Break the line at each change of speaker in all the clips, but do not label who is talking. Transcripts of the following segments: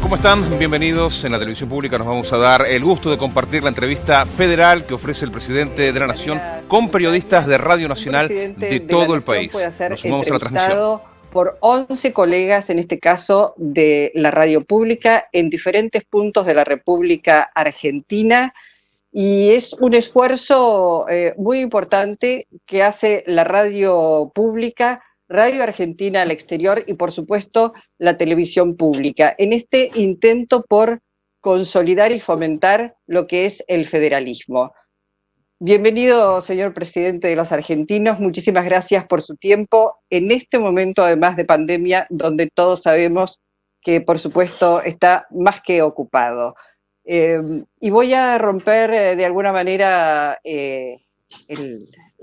¿Cómo están? Bienvenidos. En la televisión pública nos vamos a dar el gusto de compartir la entrevista federal que ofrece el presidente de la Nación con periodistas de Radio Nacional de todo el país. Nos sumamos a la transmisión.
Por 11 colegas, en este caso de la radio pública, en diferentes puntos de la República Argentina. Y es un esfuerzo muy importante que hace la radio pública, Radio Argentina al exterior y, por supuesto, la televisión pública, en este intento por consolidar y fomentar lo que es el federalismo. Bienvenido, señor presidente de los argentinos. Muchísimas gracias por su tiempo en este momento, además de pandemia, donde todos sabemos que, por supuesto, está más que ocupado. Y voy a romper de alguna manera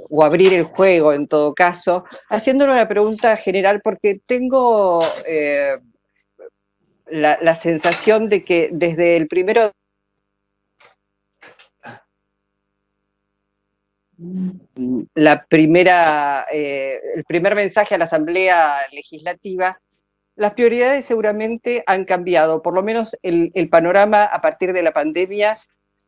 o abrir el juego, en todo caso, haciéndole una pregunta general, porque tengo la sensación de que desde el primero el primer mensaje a la Asamblea Legislativa, las prioridades seguramente han cambiado, por lo menos el panorama a partir de la pandemia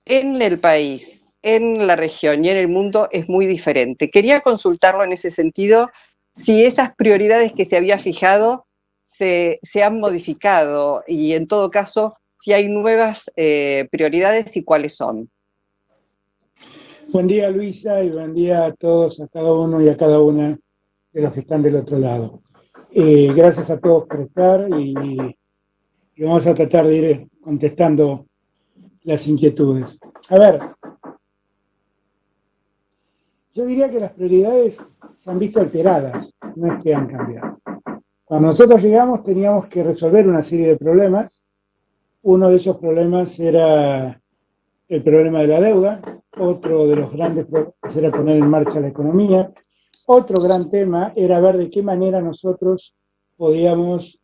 en el país, en la región y en el mundo es muy diferente. Quería consultarlo en ese sentido, si esas prioridades que se había fijado se han modificado y, en todo caso, si hay nuevas prioridades y cuáles son.
Buen día, Luisa, y buen día a todos, a cada uno y a cada una de los que están del otro lado. Gracias a todos por estar y vamos a tratar de ir contestando las inquietudes. A ver, yo diría que las prioridades se han visto alteradas, no es que han cambiado. Cuando nosotros llegamos teníamos que resolver una serie de problemas. Uno de esos problemas era el problema de la deuda, otro de los grandes problemas era poner en marcha la economía, otro gran tema era ver de qué manera nosotros podíamos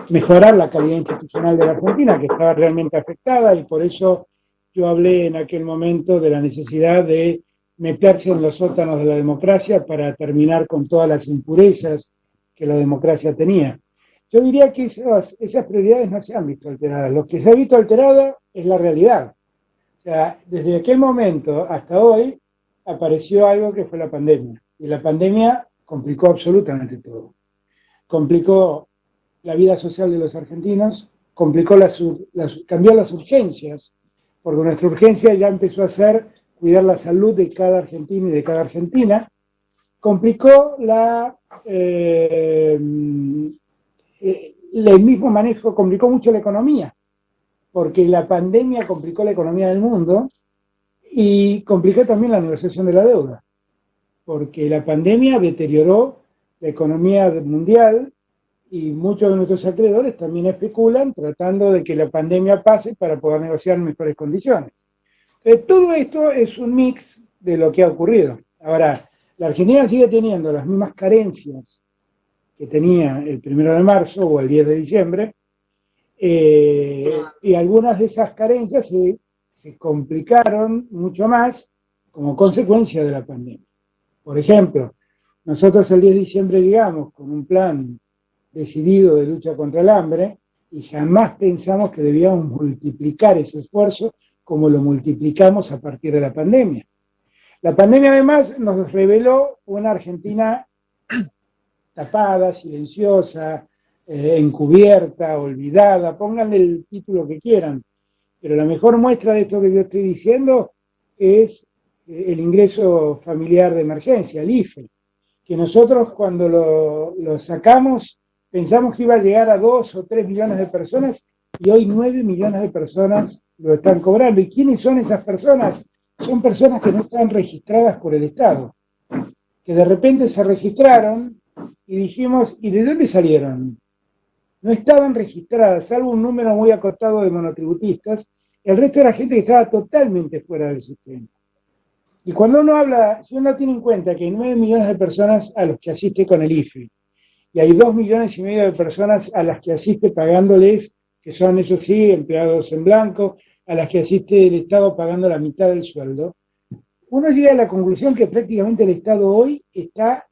mejorar la calidad institucional de la Argentina, que estaba realmente afectada, y por eso yo hablé en aquel momento de la necesidad de meterse en los sótanos de la democracia para terminar con todas las impurezas que la democracia tenía. Yo diría que esas prioridades no se han visto alteradas. Lo que se ha visto alterada es la realidad. O sea, desde aquel momento hasta hoy apareció algo que fue la pandemia. Y la pandemia complicó absolutamente todo. Complicó la vida social de los argentinos, cambió las urgencias, porque nuestra urgencia ya empezó a ser cuidar la salud de cada argentino y de cada argentina. Complicó el mismo manejo, complicó mucho la economía, porque la pandemia complicó la economía del mundo y complicó también la negociación de la deuda, porque la pandemia deterioró la economía mundial y muchos de nuestros acreedores también especulan tratando de que la pandemia pase para poder negociar en mejores condiciones. Todo esto es un mix de lo que ha ocurrido. Ahora, la Argentina sigue teniendo las mismas carencias que tenía el 1 de marzo o el 10 de diciembre, y algunas de esas carencias se complicaron mucho más como consecuencia de la pandemia. Por ejemplo, nosotros el 10 de diciembre llegamos con un plan decidido de lucha contra el hambre y jamás pensamos que debíamos multiplicar ese esfuerzo como lo multiplicamos a partir de la pandemia. La pandemia además nos reveló una Argentina tapada, silenciosa, encubierta, olvidada, pónganle el título que quieran, pero la mejor muestra de esto que yo estoy diciendo es el ingreso familiar de emergencia, el IFE, que nosotros cuando lo sacamos pensamos que iba a llegar a 2 o 3 millones de personas y hoy 9 millones de personas lo están cobrando. ¿Y quiénes son esas personas? Son personas que no están registradas por el Estado, que de repente se registraron y dijimos, ¿y de dónde salieron? No estaban registradas, salvo un número muy acotado de monotributistas, el resto era gente que estaba totalmente fuera del sistema. Y cuando uno habla, si uno tiene en cuenta que hay 9 millones de personas a los que asiste con el IFE, y hay 2,5 millones de personas a las que asiste pagándoles, que son, eso sí, empleados en blanco, a las que asiste el Estado pagando la mitad del sueldo, uno llega a la conclusión que prácticamente el Estado hoy está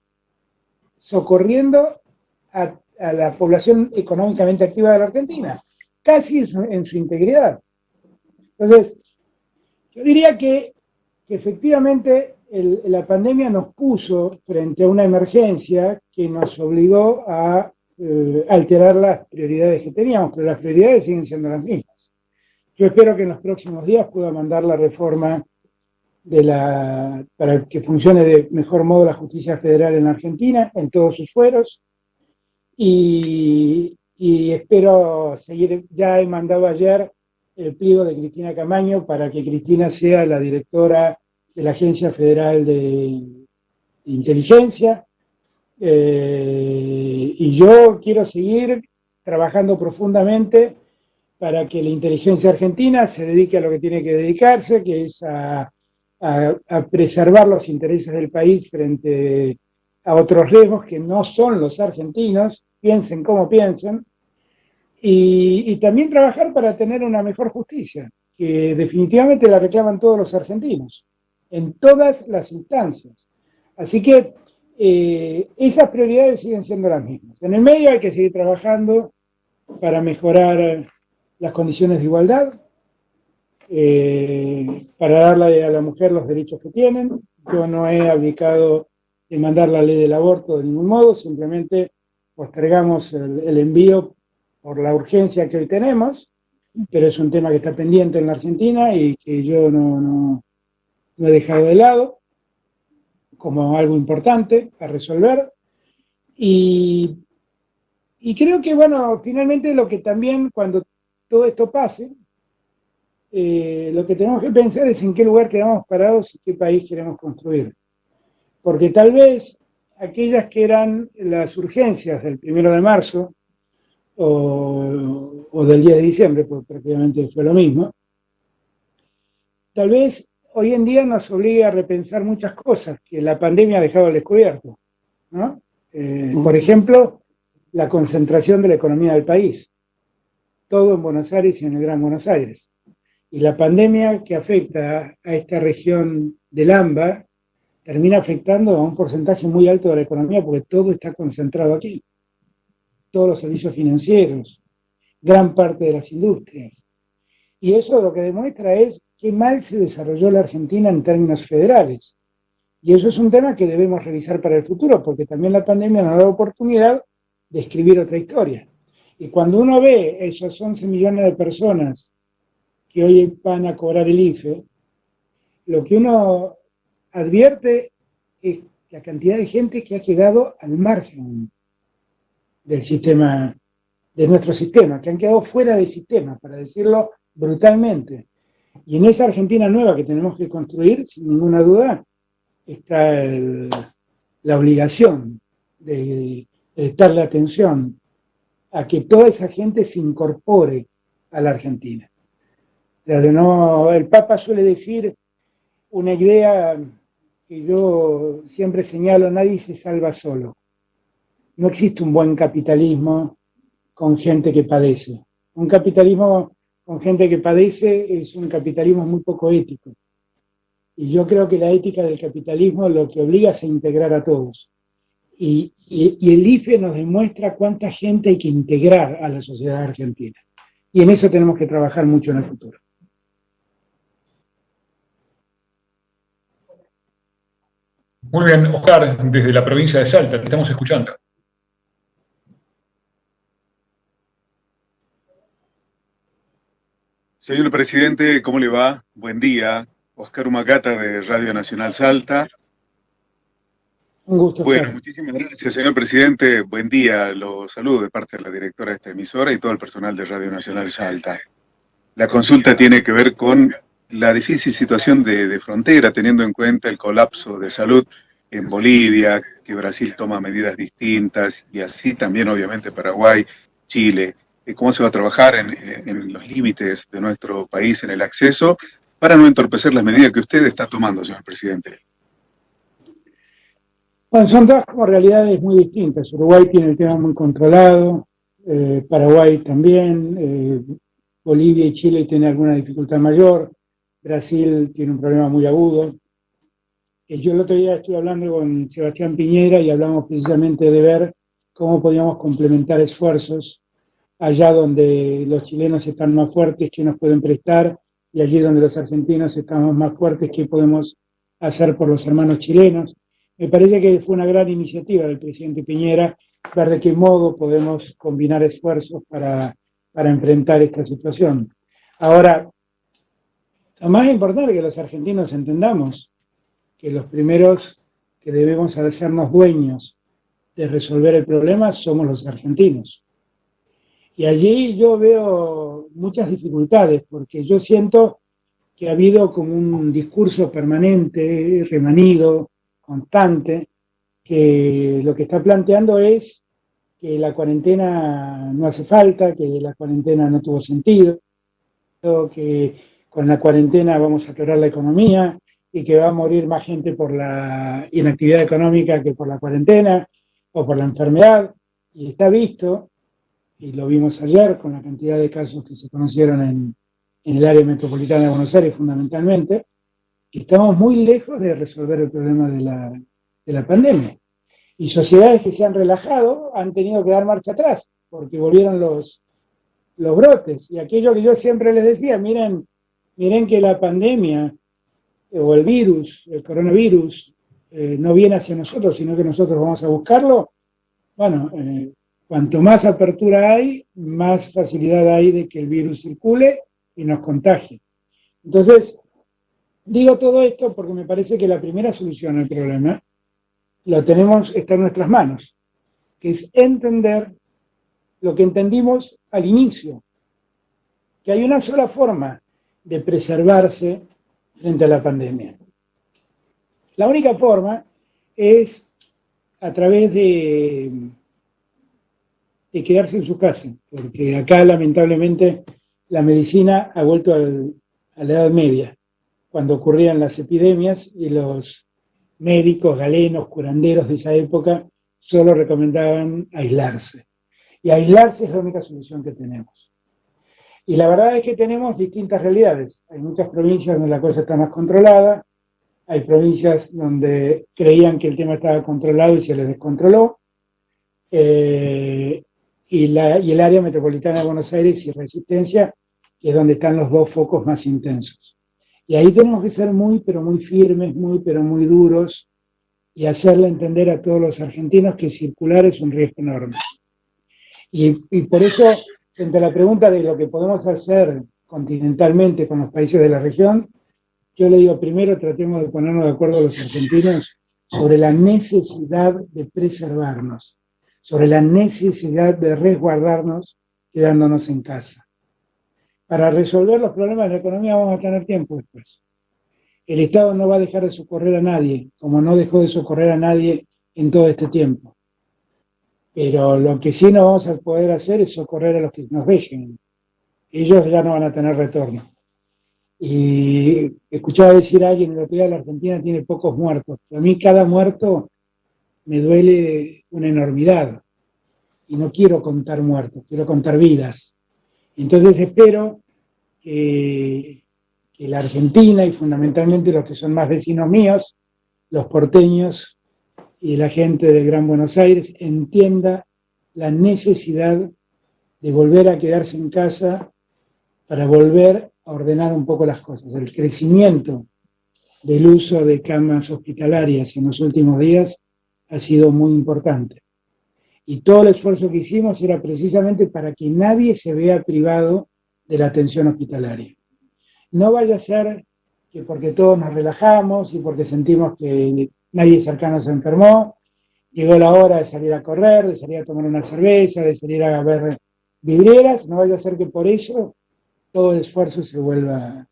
socorriendo a a la población económicamente activa de la Argentina, casi en su integridad. Entonces, yo diría que efectivamente la pandemia nos puso frente a una emergencia que nos obligó a alterar las prioridades que teníamos, pero las prioridades siguen siendo las mismas. Yo espero que en los próximos días pueda mandar la reforma para que funcione de mejor modo la justicia federal en Argentina, en todos sus fueros, y espero seguir. Ya he mandado ayer el pliego de Cristina Camaño para que Cristina sea la directora de la Agencia Federal de Inteligencia, y yo quiero seguir trabajando profundamente para que la inteligencia argentina se dedique a lo que tiene que dedicarse, que es a preservar los intereses del país frente a otros riesgos que no son los argentinos, piensen como piensen, y también trabajar para tener una mejor justicia, que definitivamente la reclaman todos los argentinos, en todas las instancias. Así que esas prioridades siguen siendo las mismas. En el medio hay que seguir trabajando para mejorar las condiciones de igualdad, para darle a la mujer los derechos que tienen. Yo no he abdicado en mandar la ley del aborto de ningún modo, simplemente postergamos el envío por la urgencia que hoy tenemos, pero es un tema que está pendiente en la Argentina y que yo no he dejado de lado como algo importante a resolver. Y creo que, bueno, finalmente lo que también, cuando todo esto pase, lo que tenemos que pensar es en qué lugar quedamos parados y qué país queremos construir. Porque tal vez aquellas que eran las urgencias del 1 de marzo o del 10 de diciembre, porque prácticamente fue lo mismo, tal vez hoy en día nos obliga a repensar muchas cosas que la pandemia ha dejado al descubierto, ¿no? Por ejemplo, la concentración de la economía del país, todo en Buenos Aires y en el Gran Buenos Aires. Y la pandemia que afecta a esta región del AMBA termina afectando a un porcentaje muy alto de la economía porque todo está concentrado aquí. Todos los servicios financieros, gran parte de las industrias. Y eso lo que demuestra es qué mal se desarrolló la Argentina en términos federales. Y eso es un tema que debemos revisar para el futuro, porque también la pandemia nos da la oportunidad de escribir otra historia. Y cuando uno ve esos 11 millones de personas que hoy van a cobrar el IFE, lo que uno advierte es la cantidad de gente que ha quedado al margen del sistema, de nuestro sistema, que han quedado fuera del sistema, para decirlo brutalmente. Y en esa Argentina nueva que tenemos que construir, sin ninguna duda, está la obligación de prestarle atención a que toda esa gente se incorpore a la Argentina. El Papa suele decir una idea que yo siempre señalo: nadie se salva solo. No existe un buen capitalismo con gente que padece. Un capitalismo con gente que padece es un capitalismo muy poco ético. Y yo creo que la ética del capitalismo lo que obliga es a integrar a todos. Y el IFE nos demuestra cuánta gente hay que integrar a la sociedad argentina. Y en eso tenemos que trabajar mucho en el futuro.
Muy bien, Oscar, desde la provincia de Salta, te estamos escuchando.
Señor presidente, ¿cómo le va? Buen día. Oscar Humacata de Radio Nacional Salta.
Un gusto.
Bueno, muchísimas gracias, señor presidente. Buen día. Lo saludo de parte de la directora de esta emisora y todo el personal de Radio Nacional Salta. La consulta tiene que ver con la difícil situación de frontera, teniendo en cuenta el colapso de salud en Bolivia, que Brasil toma medidas distintas, y así también obviamente Paraguay, Chile. ¿Cómo se va a trabajar en los límites de nuestro país en el acceso para no entorpecer las medidas que usted está tomando, señor presidente?
Bueno, son dos como realidades muy distintas. Uruguay tiene el tema muy controlado, Paraguay también, Bolivia y Chile tienen alguna dificultad mayor, Brasil tiene un problema muy agudo. Yo el otro día estuve hablando con Sebastián Piñera y hablamos precisamente de ver cómo podíamos complementar esfuerzos allá donde los chilenos están más fuertes, qué nos pueden prestar, y allí donde los argentinos estamos más fuertes, qué podemos hacer por los hermanos chilenos. Me parece que fue una gran iniciativa del presidente Piñera ver de qué modo podemos combinar esfuerzos para enfrentar esta situación. Ahora, lo más importante es que los argentinos entendamos que los primeros que debemos hacernos dueños de resolver el problema somos los argentinos. Y allí yo veo muchas dificultades, porque yo siento que ha habido como un discurso permanente, remanido, constante, que lo que está planteando es que la cuarentena no hace falta, que la cuarentena no tuvo sentido, que con la cuarentena vamos a quebrar la economía y que va a morir más gente por la inactividad económica que por la cuarentena o por la enfermedad. Y está visto, y lo vimos ayer con la cantidad de casos que se conocieron en el área metropolitana de Buenos Aires fundamentalmente, que estamos muy lejos de resolver el problema de la pandemia. Y sociedades que se han relajado han tenido que dar marcha atrás, porque volvieron los brotes. Y aquello que yo siempre les decía, miren que la pandemia o el virus, el coronavirus, no viene hacia nosotros, sino que nosotros vamos a buscarlo. Bueno, cuanto más apertura hay, más facilidad hay de que el virus circule y nos contagie. Entonces, digo todo esto porque me parece que la primera solución al problema está en nuestras manos, que es entender lo que entendimos al inicio, que hay una sola forma de preservarse frente a la pandemia. La única forma es a través de quedarse en su casa, porque acá lamentablemente la medicina ha vuelto a la Edad Media, cuando ocurrían las epidemias y los médicos, galenos, curanderos de esa época solo recomendaban aislarse. Y aislarse es la única solución que tenemos. Y la verdad es que tenemos distintas realidades. Hay muchas provincias donde la cosa está más controlada, hay provincias donde creían que el tema estaba controlado y se les descontroló, y el área metropolitana de Buenos Aires y Resistencia, que es donde están los dos focos más intensos. Y ahí tenemos que ser muy, pero muy firmes, muy, pero muy duros, y hacerle entender a todos los argentinos que circular es un riesgo enorme. Y por eso, frente a la pregunta de lo que podemos hacer continentalmente con los países de la región, yo le digo, primero tratemos de ponernos de acuerdo a los argentinos sobre la necesidad de preservarnos, sobre la necesidad de resguardarnos quedándonos en casa. Para resolver los problemas de la economía vamos a tener tiempo después. El Estado no va a dejar de socorrer a nadie, como no dejó de socorrer a nadie en todo este tiempo. Pero lo que sí no vamos a poder hacer es socorrer a los que nos dejen. Ellos ya no van a tener retorno. Y escuchaba decir a alguien, el otro día la Argentina tiene pocos muertos. A mí cada muerto me duele una enormidad. Y no quiero contar muertos, quiero contar vidas. Entonces espero que la Argentina, y fundamentalmente los que son más vecinos míos, los porteños y la gente del Gran Buenos Aires, entienda la necesidad de volver a quedarse en casa para volver a ordenar un poco las cosas. El crecimiento del uso de camas hospitalarias en los últimos días ha sido muy importante. Y todo el esfuerzo que hicimos era precisamente para que nadie se vea privado de la atención hospitalaria. No vaya a ser que porque todos nos relajamos y porque sentimos que nadie cercano se enfermó, llegó la hora de salir a correr, de salir a tomar una cerveza, de salir a ver vidrieras, no vaya a ser que por eso todo el esfuerzo se vuelva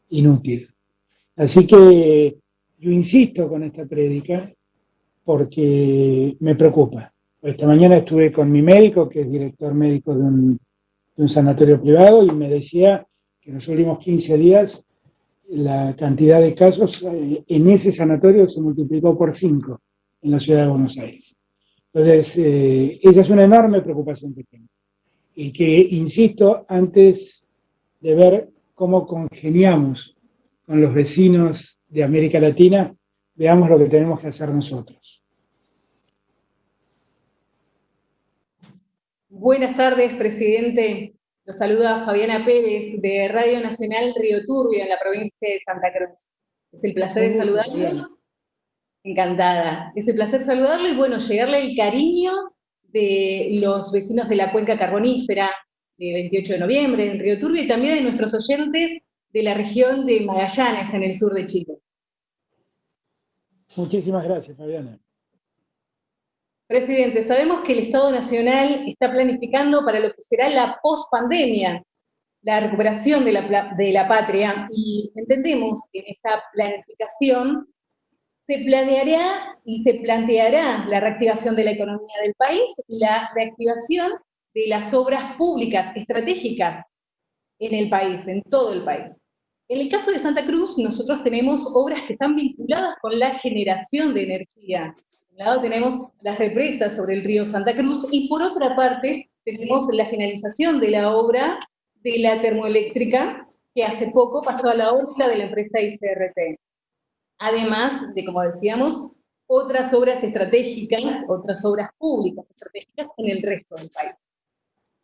inútil. Así que yo insisto con esta prédica porque me preocupa. Esta mañana estuve con mi médico, que es director médico de un sanatorio privado, y me decía que en los últimos 15 días la cantidad de casos en ese sanatorio se multiplicó por 5 en la ciudad de Buenos Aires. Entonces, esa es una enorme preocupación que tengo. Y que, insisto, antes de ver cómo congeniamos con los vecinos de América Latina, veamos lo que tenemos que hacer nosotros.
Buenas tardes, presidente. Los saluda Fabiana Pérez de Radio Nacional Río Turbio en la provincia de Santa Cruz. Es el placer de saludarlo. Encantada. Es el placer saludarlo y bueno, llegarle el cariño de los vecinos de la cuenca carbonífera de 28 de noviembre en Río Turbio y también de nuestros oyentes de la región de Magallanes en el sur de Chile.
Muchísimas gracias, Fabiana.
Presidente, sabemos que el Estado Nacional está planificando para lo que será la pospandemia, la recuperación de la patria, y entendemos que en esta planificación se planeará y se planteará la reactivación de la economía del país y la reactivación de las obras públicas estratégicas en el país, en todo el país. En el caso de Santa Cruz, nosotros tenemos obras que están vinculadas con la generación de energía. Por un lado tenemos las represas sobre el río Santa Cruz y por otra parte tenemos la finalización de la obra de la termoeléctrica que hace poco pasó a la órbita de la empresa ICRT. Además de, como decíamos, otras obras estratégicas, otras obras públicas estratégicas en el resto del país.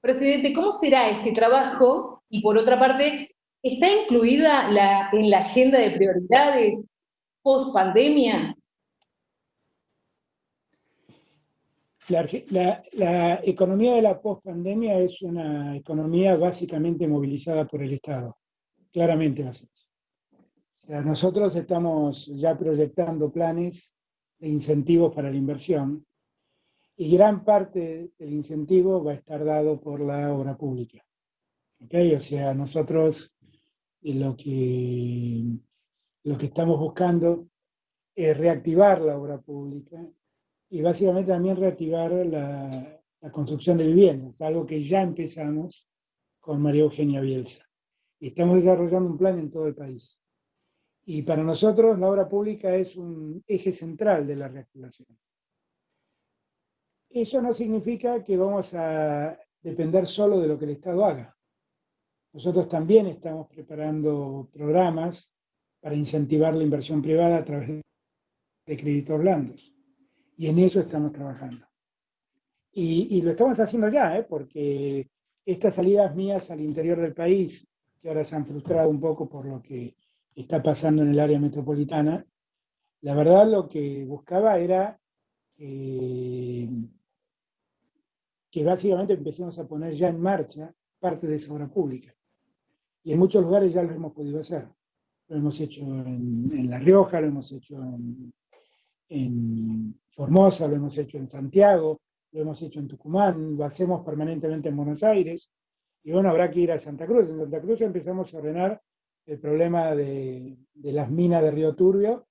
Presidente, ¿cómo será este trabajo? Y por otra parte, ¿está incluida en la agenda de prioridades post-pandemia?
La economía de la post-pandemia es una economía básicamente movilizada por el Estado. Claramente va a ser eso. O sea, nosotros estamos ya proyectando planes de incentivos para la inversión y gran parte del incentivo va a estar dado por la obra pública. ¿Okay? O sea, nosotros lo que estamos buscando es reactivar la obra pública y básicamente también reactivar la construcción de viviendas, algo que ya empezamos con María Eugenia Bielsa. Y estamos desarrollando un plan en todo el país. Y para nosotros la obra pública es un eje central de la reactivación. Eso no significa que vamos a depender solo de lo que el Estado haga. Nosotros también estamos preparando programas para incentivar la inversión privada a través de créditos blandos. Y en eso estamos trabajando. Y lo estamos haciendo ya, porque estas salidas mías al interior del país, que ahora se han frustrado un poco por lo que está pasando en el área metropolitana, la verdad lo que buscaba era que básicamente empecemos a poner ya en marcha parte de esa obra pública. Y en muchos lugares ya lo hemos podido hacer. Lo hemos hecho en La Rioja, lo hemos hecho en Formosa, lo hemos hecho en Santiago, lo hemos hecho en Tucumán, lo hacemos permanentemente en Buenos Aires, y bueno, habrá que ir a Santa Cruz. En Santa Cruz empezamos a ordenar el problema de las minas de Río Turbio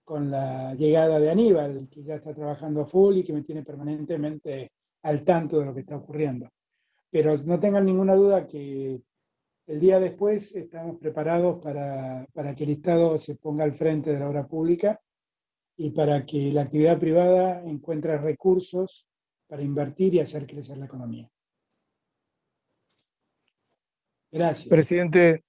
con la llegada de Aníbal, que ya está trabajando a full y que me tiene permanentemente al tanto de lo que está ocurriendo. Pero no tengan ninguna duda que el día después estamos preparados para que el Estado se ponga al frente de la obra pública y para que la actividad privada encuentre recursos para invertir y hacer crecer la economía. Gracias.
Presidente,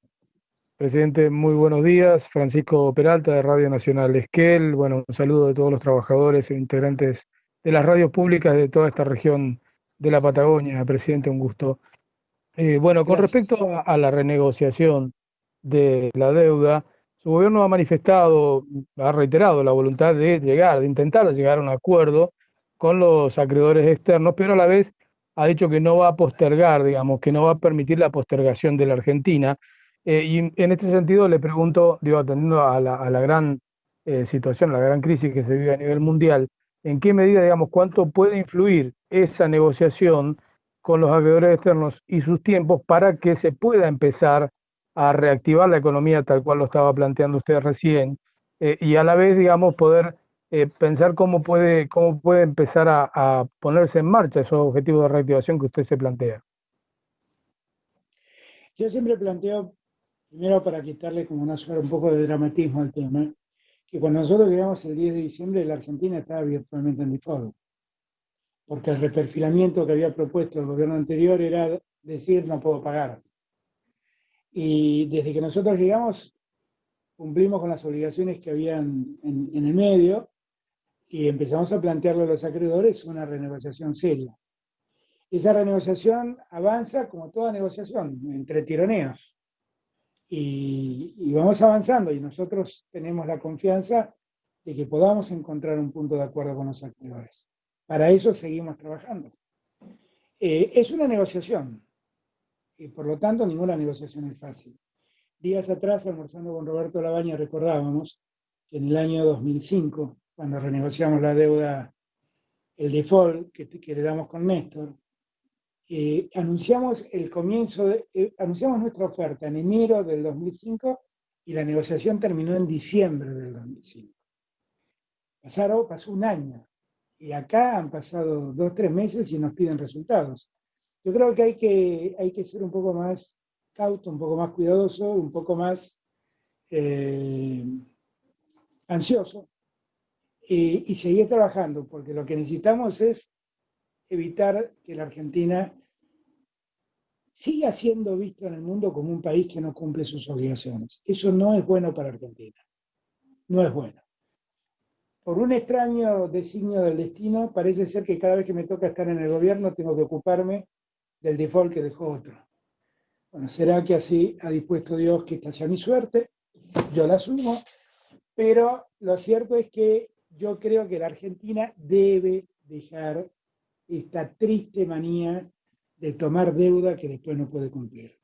muy buenos días. Francisco Peralta de Radio Nacional de Esquel. Bueno, un saludo de todos los trabajadores e integrantes de las radios públicas de toda esta región de la Patagonia. Presidente, un gusto. Bueno, con respecto a la renegociación de la deuda, su gobierno ha manifestado, ha reiterado la voluntad de intentar llegar a un acuerdo con los acreedores externos, pero a la vez ha dicho que no va a postergar, digamos, que no va a permitir la postergación de la Argentina. Y en este sentido le pregunto, atendiendo a la gran situación, a la gran crisis que se vive a nivel mundial, ¿en qué medida, digamos, cuánto puede influir esa negociación con los acreedores externos y sus tiempos para que se pueda empezar a reactivar la economía tal cual lo estaba planteando usted recién, y a la vez, digamos, poder pensar cómo puede empezar a ponerse en marcha esos objetivos de reactivación que usted se plantea?
Yo siempre planteo, primero para quitarle como un poco de dramatismo al tema, que cuando nosotros llegamos el 10 de diciembre la Argentina estaba virtualmente en default, porque el reperfilamiento que había propuesto el gobierno anterior era decir no puedo pagar. Y desde que nosotros llegamos cumplimos con las obligaciones que habían en el medio y empezamos a plantearle a los acreedores una renegociación seria. Esa renegociación avanza como toda negociación, entre tironeos. Y vamos avanzando y nosotros tenemos la confianza de que podamos encontrar un punto de acuerdo con los acreedores. Para eso seguimos trabajando. Es una negociación y por lo tanto ninguna negociación es fácil. Días atrás, almorzando con Roberto Labaña, recordábamos que en el año 2005, cuando renegociamos la deuda, el default que le damos con Néstor, anunciamos anunciamos nuestra oferta en enero del 2005 y la negociación terminó en diciembre del 2005. Pasó un año y acá han pasado 2 o 3 meses y nos piden resultados. Yo creo que hay que ser un poco más cauto, un poco más cuidadoso, un poco más ansioso y seguir trabajando, porque lo que necesitamos es evitar que la Argentina siga siendo visto en el mundo como un país que no cumple sus obligaciones. Eso no es bueno para Argentina. No es bueno. Por un extraño designio del destino, parece ser que cada vez que me toca estar en el gobierno tengo que ocuparme del default que dejó otro. Bueno, será que así ha dispuesto Dios que esta sea mi suerte, yo la asumo, pero lo cierto es que yo creo que la Argentina debe dejar esta triste manía de tomar deuda que después no puede cumplir.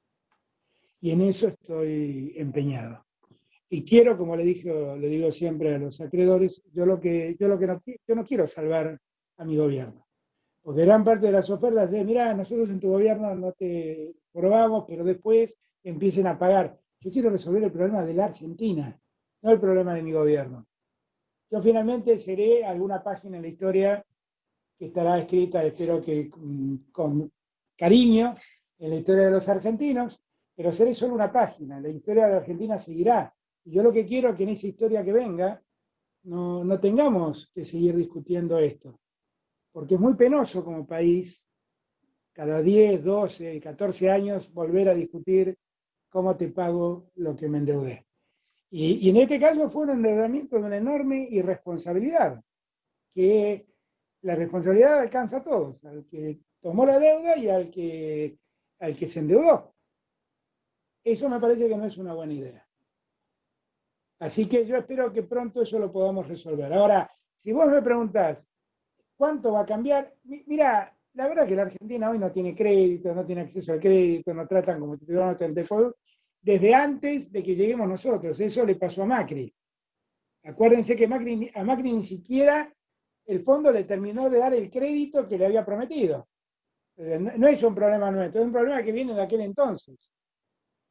Y en eso estoy empeñado. Y quiero, como le digo siempre a los acreedores, yo no quiero salvar a mi gobierno. Porque gran parte de las ofertas es, mirá, nosotros en tu gobierno no te probamos, pero después empiecen a pagar. Yo quiero resolver el problema de la Argentina, no el problema de mi gobierno. Yo finalmente seré alguna página en la historia que estará escrita, espero que con cariño, en la historia de los argentinos, pero seré solo una página, la historia de la Argentina seguirá. Y yo lo que quiero es que en esa historia que venga no tengamos que seguir discutiendo esto, porque es muy penoso como país, cada 10, 12, 14 años, volver a discutir cómo te pago lo que me endeudé. Y en este caso fue un endeudamiento de una enorme irresponsabilidad, que la responsabilidad alcanza a todos, al que tomó la deuda y al que se endeudó. Eso me parece que no es una buena idea. Así que yo espero que pronto eso lo podamos resolver. Ahora, si vos me preguntás, ¿cuánto va a cambiar? Mira, la verdad que la Argentina hoy no tiene crédito, no tiene acceso al crédito, nos tratan como si tuviéramos el default desde antes de que lleguemos nosotros. Eso le pasó a Macri. Acuérdense que a Macri ni siquiera el fondo le terminó de dar el crédito que le había prometido. No es un problema nuestro, es un problema que viene de aquel entonces,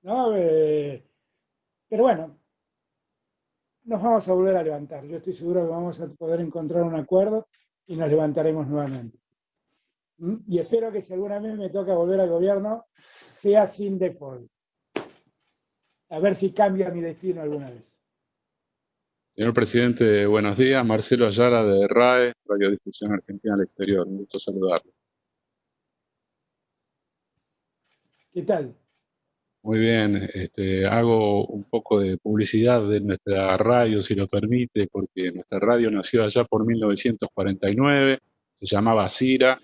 ¿no? Pero bueno, nos vamos a volver a levantar. Yo estoy seguro que vamos a poder encontrar un acuerdo y nos levantaremos nuevamente. Y espero que si alguna vez me toca volver al gobierno, sea sin default. A ver si cambia mi destino alguna vez.
Señor presidente, buenos días. Marcelo Ayala de RAE, Radiodifusión Argentina al Exterior. Un gusto saludarlo.
¿Qué tal?
Muy bien. Hago un poco de publicidad de nuestra radio, si lo permite, porque nuestra radio nació allá por 1949, se llamaba CIRA,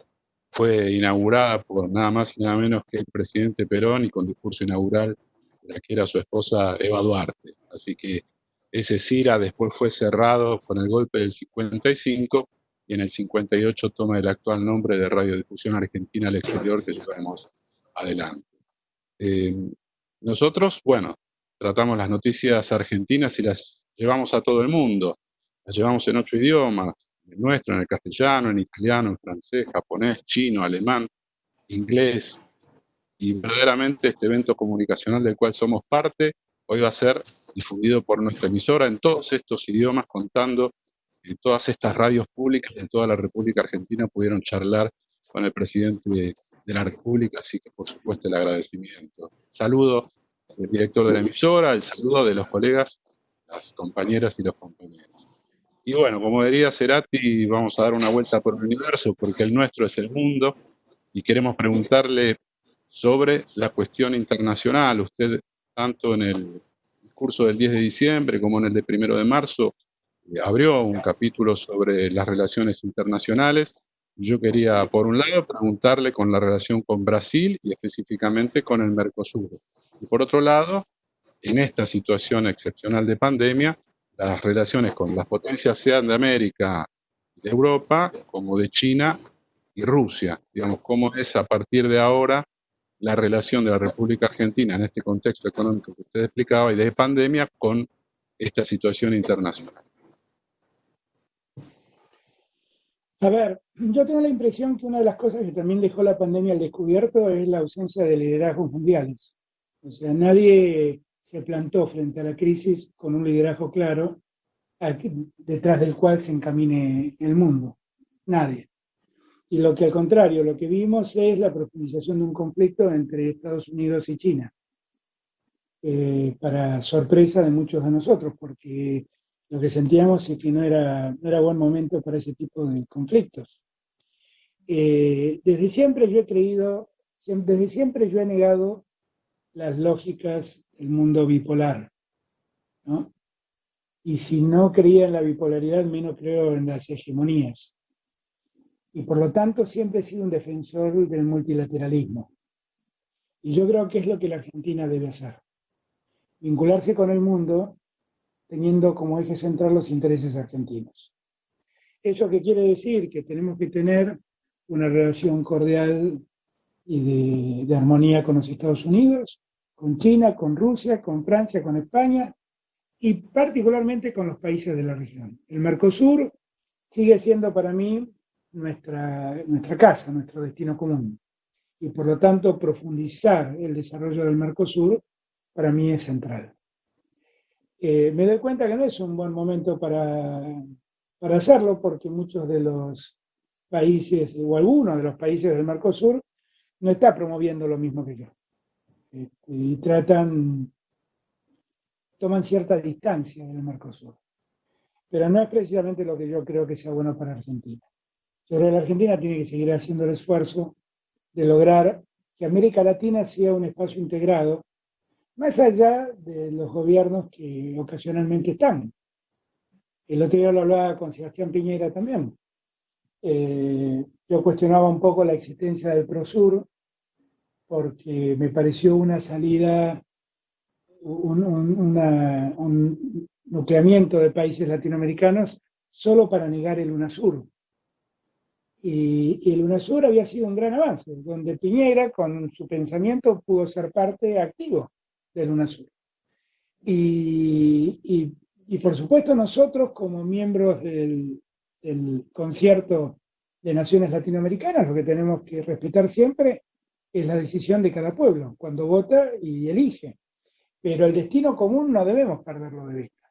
fue inaugurada por nada más y nada menos que el presidente Perón y con discurso inaugural de la que era su esposa Eva Duarte. Así que ese CIRA después fue cerrado con el golpe del 55 y en el 58 toma el actual nombre de Radiodifusión Argentina al Exterior que llevamos adelante. Nosotros, bueno, tratamos las noticias argentinas y las llevamos a todo el mundo. Las llevamos en 8 idiomas, en el nuestro, en el castellano, en italiano, en francés, japonés, chino, alemán, inglés. Y verdaderamente este evento comunicacional del cual somos parte hoy va a ser difundido por nuestra emisora en todos estos idiomas, contando que todas estas radios públicas de toda la República Argentina pudieron charlar con el presidente de la República, así que por supuesto el agradecimiento. Saludo del director de la emisora, el saludo de los colegas, las compañeras y los compañeros. Y bueno, como diría Cerati, vamos a dar una vuelta por el universo, porque el nuestro es el mundo, y queremos preguntarle sobre la cuestión internacional. Usted, tanto en el curso del 10 de diciembre como en el de 1 de marzo, abrió un capítulo sobre las relaciones internacionales Yo quería, por un lado, preguntarle con la relación con Brasil y específicamente con el Mercosur. Y por otro lado, en esta situación excepcional de pandemia, las relaciones con las potencias, sean de América, de Europa, como de China y Rusia. Digamos, cómo es a partir de ahora la relación de la República Argentina en este contexto económico que usted explicaba y de pandemia con esta situación internacional.
A ver, yo tengo la impresión que una de las cosas que también dejó la pandemia al descubierto es la ausencia de liderazgos mundiales. O sea, nadie se plantó frente a la crisis con un liderazgo claro detrás del cual se encamine el mundo. Nadie. Y lo que al contrario, lo que vimos es la profundización de un conflicto entre Estados Unidos y China, para sorpresa de muchos de nosotros, porque lo que sentíamos es que no era buen momento para ese tipo de conflictos. Desde siempre yo he creído, desde siempre yo he negado las lógicas del mundo bipolar, ¿no? Y si no creía en la bipolaridad, menos creo en las hegemonías. Y por lo tanto siempre he sido un defensor del multilateralismo. Y yo creo que es lo que la Argentina debe hacer. Vincularse con el mundo teniendo como eje central los intereses argentinos. ¿Eso qué quiere decir? Que tenemos que tener una relación cordial y de armonía con los Estados Unidos, con China, con Rusia, con Francia, con España y particularmente con los países de la región. El Mercosur sigue siendo para mí nuestra casa, nuestro destino común. Y por lo tanto, profundizar el desarrollo del Mercosur para mí es central. Me doy cuenta que no es un buen momento para hacerlo, porque muchos de los países, o algunos de los países del Mercosur, no está promoviendo lo mismo que yo. Y toman cierta distancia del Mercosur. Pero no es precisamente lo que yo creo que sea bueno para Argentina. Yo creo que la Argentina tiene que seguir haciendo el esfuerzo de lograr que América Latina sea un espacio integrado, más allá de los gobiernos que ocasionalmente están. El otro día lo hablaba con Sebastián Piñera también. Yo cuestionaba un poco la existencia del Prosur, porque me pareció una salida, un nucleamiento de países latinoamericanos solo para negar el UNASUR. Y el UNASUR había sido un gran avance, donde Piñera, con su pensamiento, pudo ser parte activo del UNASUR. Y por supuesto nosotros, como miembros del concierto de naciones latinoamericanas, lo que tenemos que respetar siempre es la decisión de cada pueblo, cuando vota y elige. Pero el destino común no debemos perderlo de vista.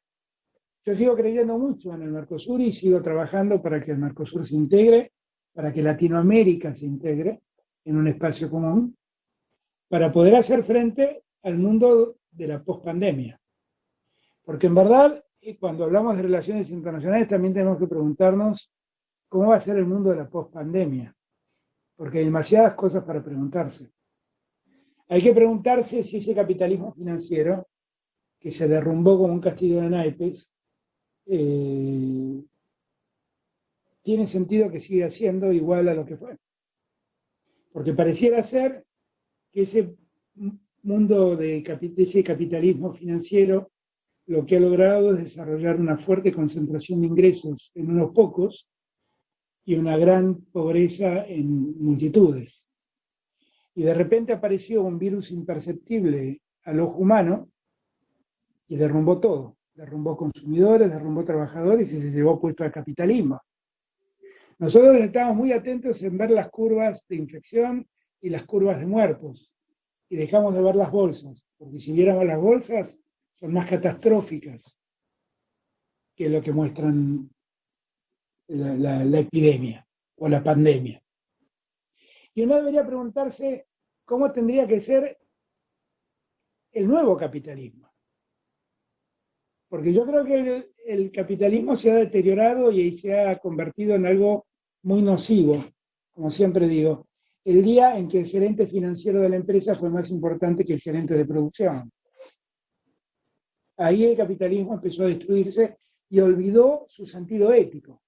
Yo sigo creyendo mucho en el Mercosur y sigo trabajando para que el Mercosur se integre, para que Latinoamérica se integre en un espacio común, para poder hacer frente al mundo de la pospandemia. Porque en verdad, cuando hablamos de relaciones internacionales, también tenemos que preguntarnos cómo va a ser el mundo de la pospandemia, porque hay demasiadas cosas para preguntarse. Hay que preguntarse si ese capitalismo financiero, que se derrumbó como un castillo de naipes, tiene sentido que siga siendo igual a lo que fue. Porque pareciera ser que ese mundo de ese capitalismo financiero lo que ha logrado es desarrollar una fuerte concentración de ingresos en unos pocos y una gran pobreza en multitudes. Y de repente apareció un virus imperceptible al ojo humano y derrumbó todo. Derrumbó consumidores, derrumbó trabajadores y se llevó puesto al capitalismo. Nosotros estamos muy atentos en ver las curvas de infección y las curvas de muertos y dejamos de ver las bolsas, porque si viéramos las bolsas son más catastróficas que lo que muestran la epidemia o la pandemia. Y uno debería preguntarse cómo tendría que ser el nuevo capitalismo. Porque yo creo que el capitalismo se ha deteriorado y se ha convertido en algo muy nocivo, como siempre digo, el día en que el gerente financiero de la empresa fue más importante que el gerente de producción. Ahí el capitalismo empezó a destruirse y olvidó su sentido ético.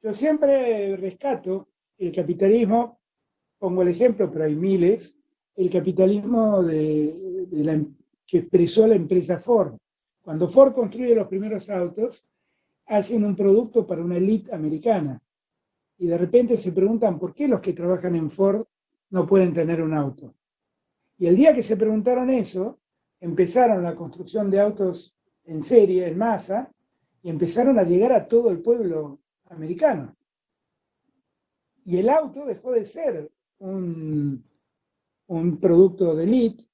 Yo siempre rescato el capitalismo, pongo el ejemplo, pero hay miles, el capitalismo que expresó la empresa Ford. Cuando Ford construye los primeros autos, hacen un producto para una élite americana. Y de repente se preguntan por qué los que trabajan en Ford no pueden tener un auto. Y el día que se preguntaron eso, empezaron la construcción de autos en serie, en masa, y empezaron a llegar a todo el pueblo americano. Y el auto dejó de ser un producto de élite,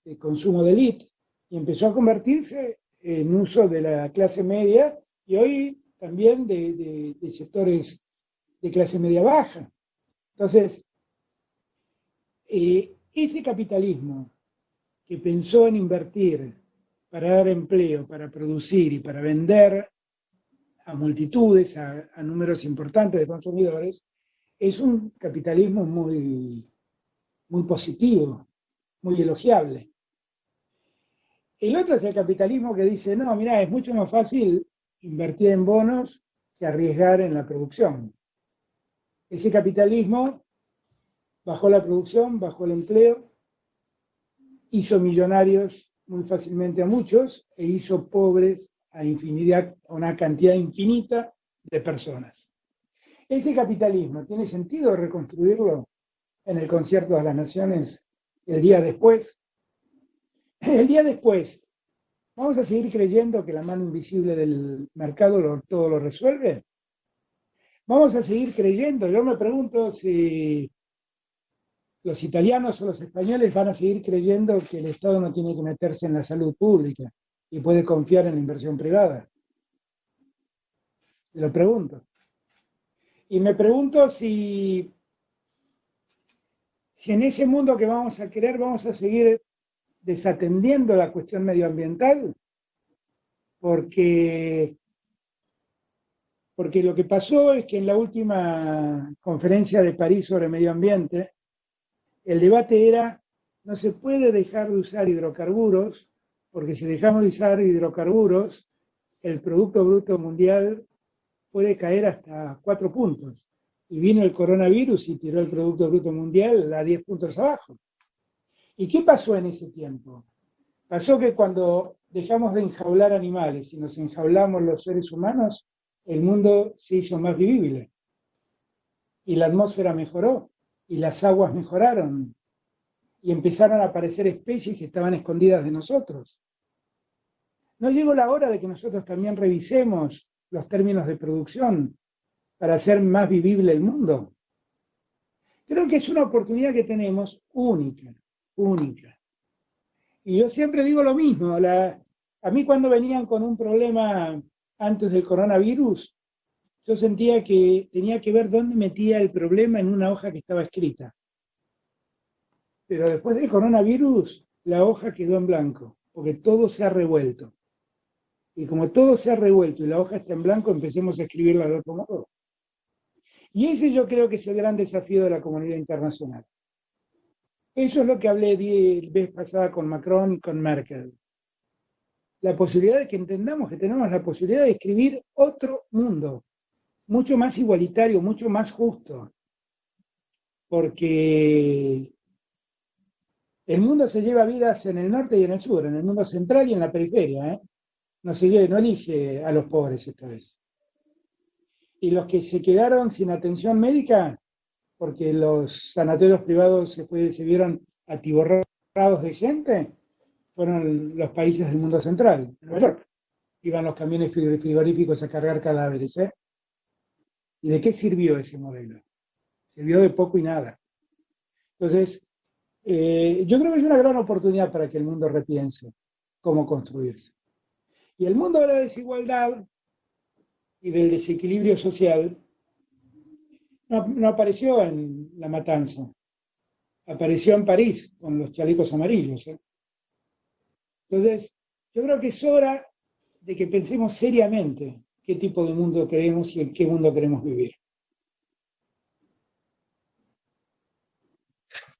de consumo de élite, y empezó a convertirse en uso de la clase media y hoy también de sectores de clase media baja. Entonces, ese capitalismo que pensó en invertir para dar empleo, para producir y para vender a multitudes, a números importantes de consumidores, es un capitalismo muy, muy positivo, muy elogiable. El otro es el capitalismo que dice, no, mira, es mucho más fácil invertir en bonos que arriesgar en la producción. Ese capitalismo bajó la producción, bajó el empleo, hizo millonarios muy fácilmente a muchos e hizo pobres a una cantidad infinita de personas. Ese capitalismo, ¿tiene sentido reconstruirlo en el Concierto de las Naciones el día después? El día después, ¿vamos a seguir creyendo que la mano invisible del mercado todo lo resuelve? Vamos a seguir creyendo. Yo me pregunto si los italianos o los españoles van a seguir creyendo que el Estado no tiene que meterse en la salud pública y puede confiar en la inversión privada. Me lo pregunto. Y me pregunto si en ese mundo que vamos a querer vamos a seguir desatendiendo la cuestión medioambiental, porque lo que pasó es que en la última conferencia de París sobre medio ambiente, el debate era, no se puede dejar de usar hidrocarburos, porque si dejamos de usar hidrocarburos, el Producto Bruto Mundial puede caer hasta 4 puntos. Y vino el coronavirus y tiró el Producto Bruto Mundial a 10 puntos abajo. ¿Y qué pasó en ese tiempo? Pasó que cuando dejamos de enjaular animales y nos enjaulamos los seres humanos, el mundo se hizo más vivible. Y la atmósfera mejoró, y las aguas mejoraron, y empezaron a aparecer especies que estaban escondidas de nosotros. ¿No llegó la hora de que nosotros también revisemos los términos de producción para hacer más vivible el mundo? Creo que es una oportunidad que tenemos única. Y yo siempre digo lo mismo. A mí cuando venían con un problema antes del coronavirus, yo sentía que tenía que ver dónde metía el problema en una hoja que estaba escrita. Pero después del coronavirus, la hoja quedó en blanco, porque todo se ha revuelto. Y como todo se ha revuelto y la hoja está en blanco, empecemos a escribirla de otro modo. Y ese yo creo que es el gran desafío de la comunidad internacional. Eso es lo que hablé la vez pasada con Macron y con Merkel. La posibilidad de que entendamos que tenemos la posibilidad de escribir otro mundo, mucho más igualitario, mucho más justo. Porque el mundo se lleva vidas en el norte y en el sur, en el mundo central y en la periferia. No elige a los pobres esta vez. Y los que se quedaron sin atención médica, porque los sanatorios privados se vieron atiborrados de gente, fueron los países del mundo central. En Nueva York iban los camiones frigoríficos a cargar cadáveres. ¿Y de qué sirvió ese modelo? Sirvió de poco y nada. Entonces, yo creo que es una gran oportunidad para que el mundo repiense cómo construirse. Y el mundo de la desigualdad y del desequilibrio social no apareció en La Matanza, apareció en París con los chalecos amarillos. Entonces, yo creo que es hora de que pensemos seriamente qué tipo de mundo queremos y en qué mundo queremos vivir.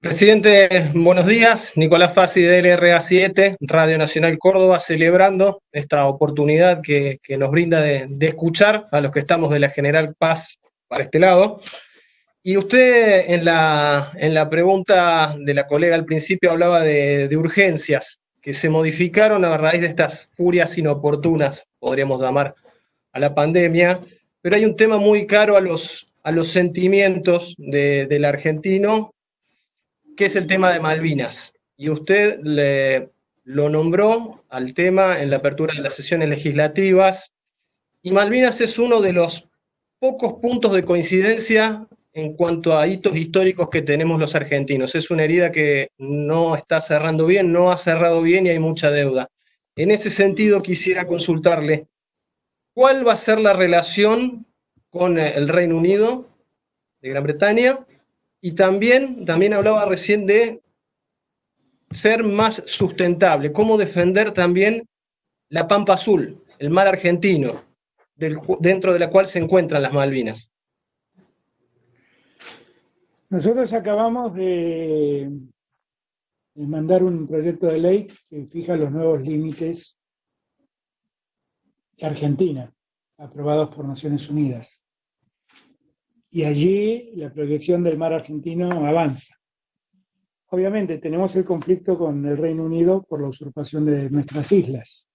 Presidente, buenos días. Nicolás Fassi de LRA7, Radio Nacional Córdoba, celebrando esta oportunidad que nos brinda de escuchar a los que estamos de la General Paz para este lado. Y usted en la pregunta de la colega al principio hablaba de urgencias que se modificaron a raíz de estas furias inoportunas, podríamos llamar, a la pandemia, pero hay un tema muy caro a los sentimientos del argentino, que es el tema de Malvinas. Y usted lo nombró al tema en la apertura de las sesiones legislativas, y Malvinas es uno de los pocos puntos de coincidencia en cuanto a hitos históricos que tenemos los argentinos. Es una herida que no está cerrando bien, no ha cerrado bien y hay mucha deuda. En ese sentido quisiera consultarle, ¿cuál va a ser la relación con el Reino Unido de Gran Bretaña? Y también hablaba recién de ser más sustentable, cómo defender también la Pampa Azul, el mar argentino, dentro de la cual se encuentran las Malvinas.
Nosotros acabamos de mandar un proyecto de ley que fija los nuevos límites de Argentina, aprobados por Naciones Unidas. Y allí la proyección del mar argentino avanza. Obviamente tenemos el conflicto con el Reino Unido por la usurpación de nuestras islas.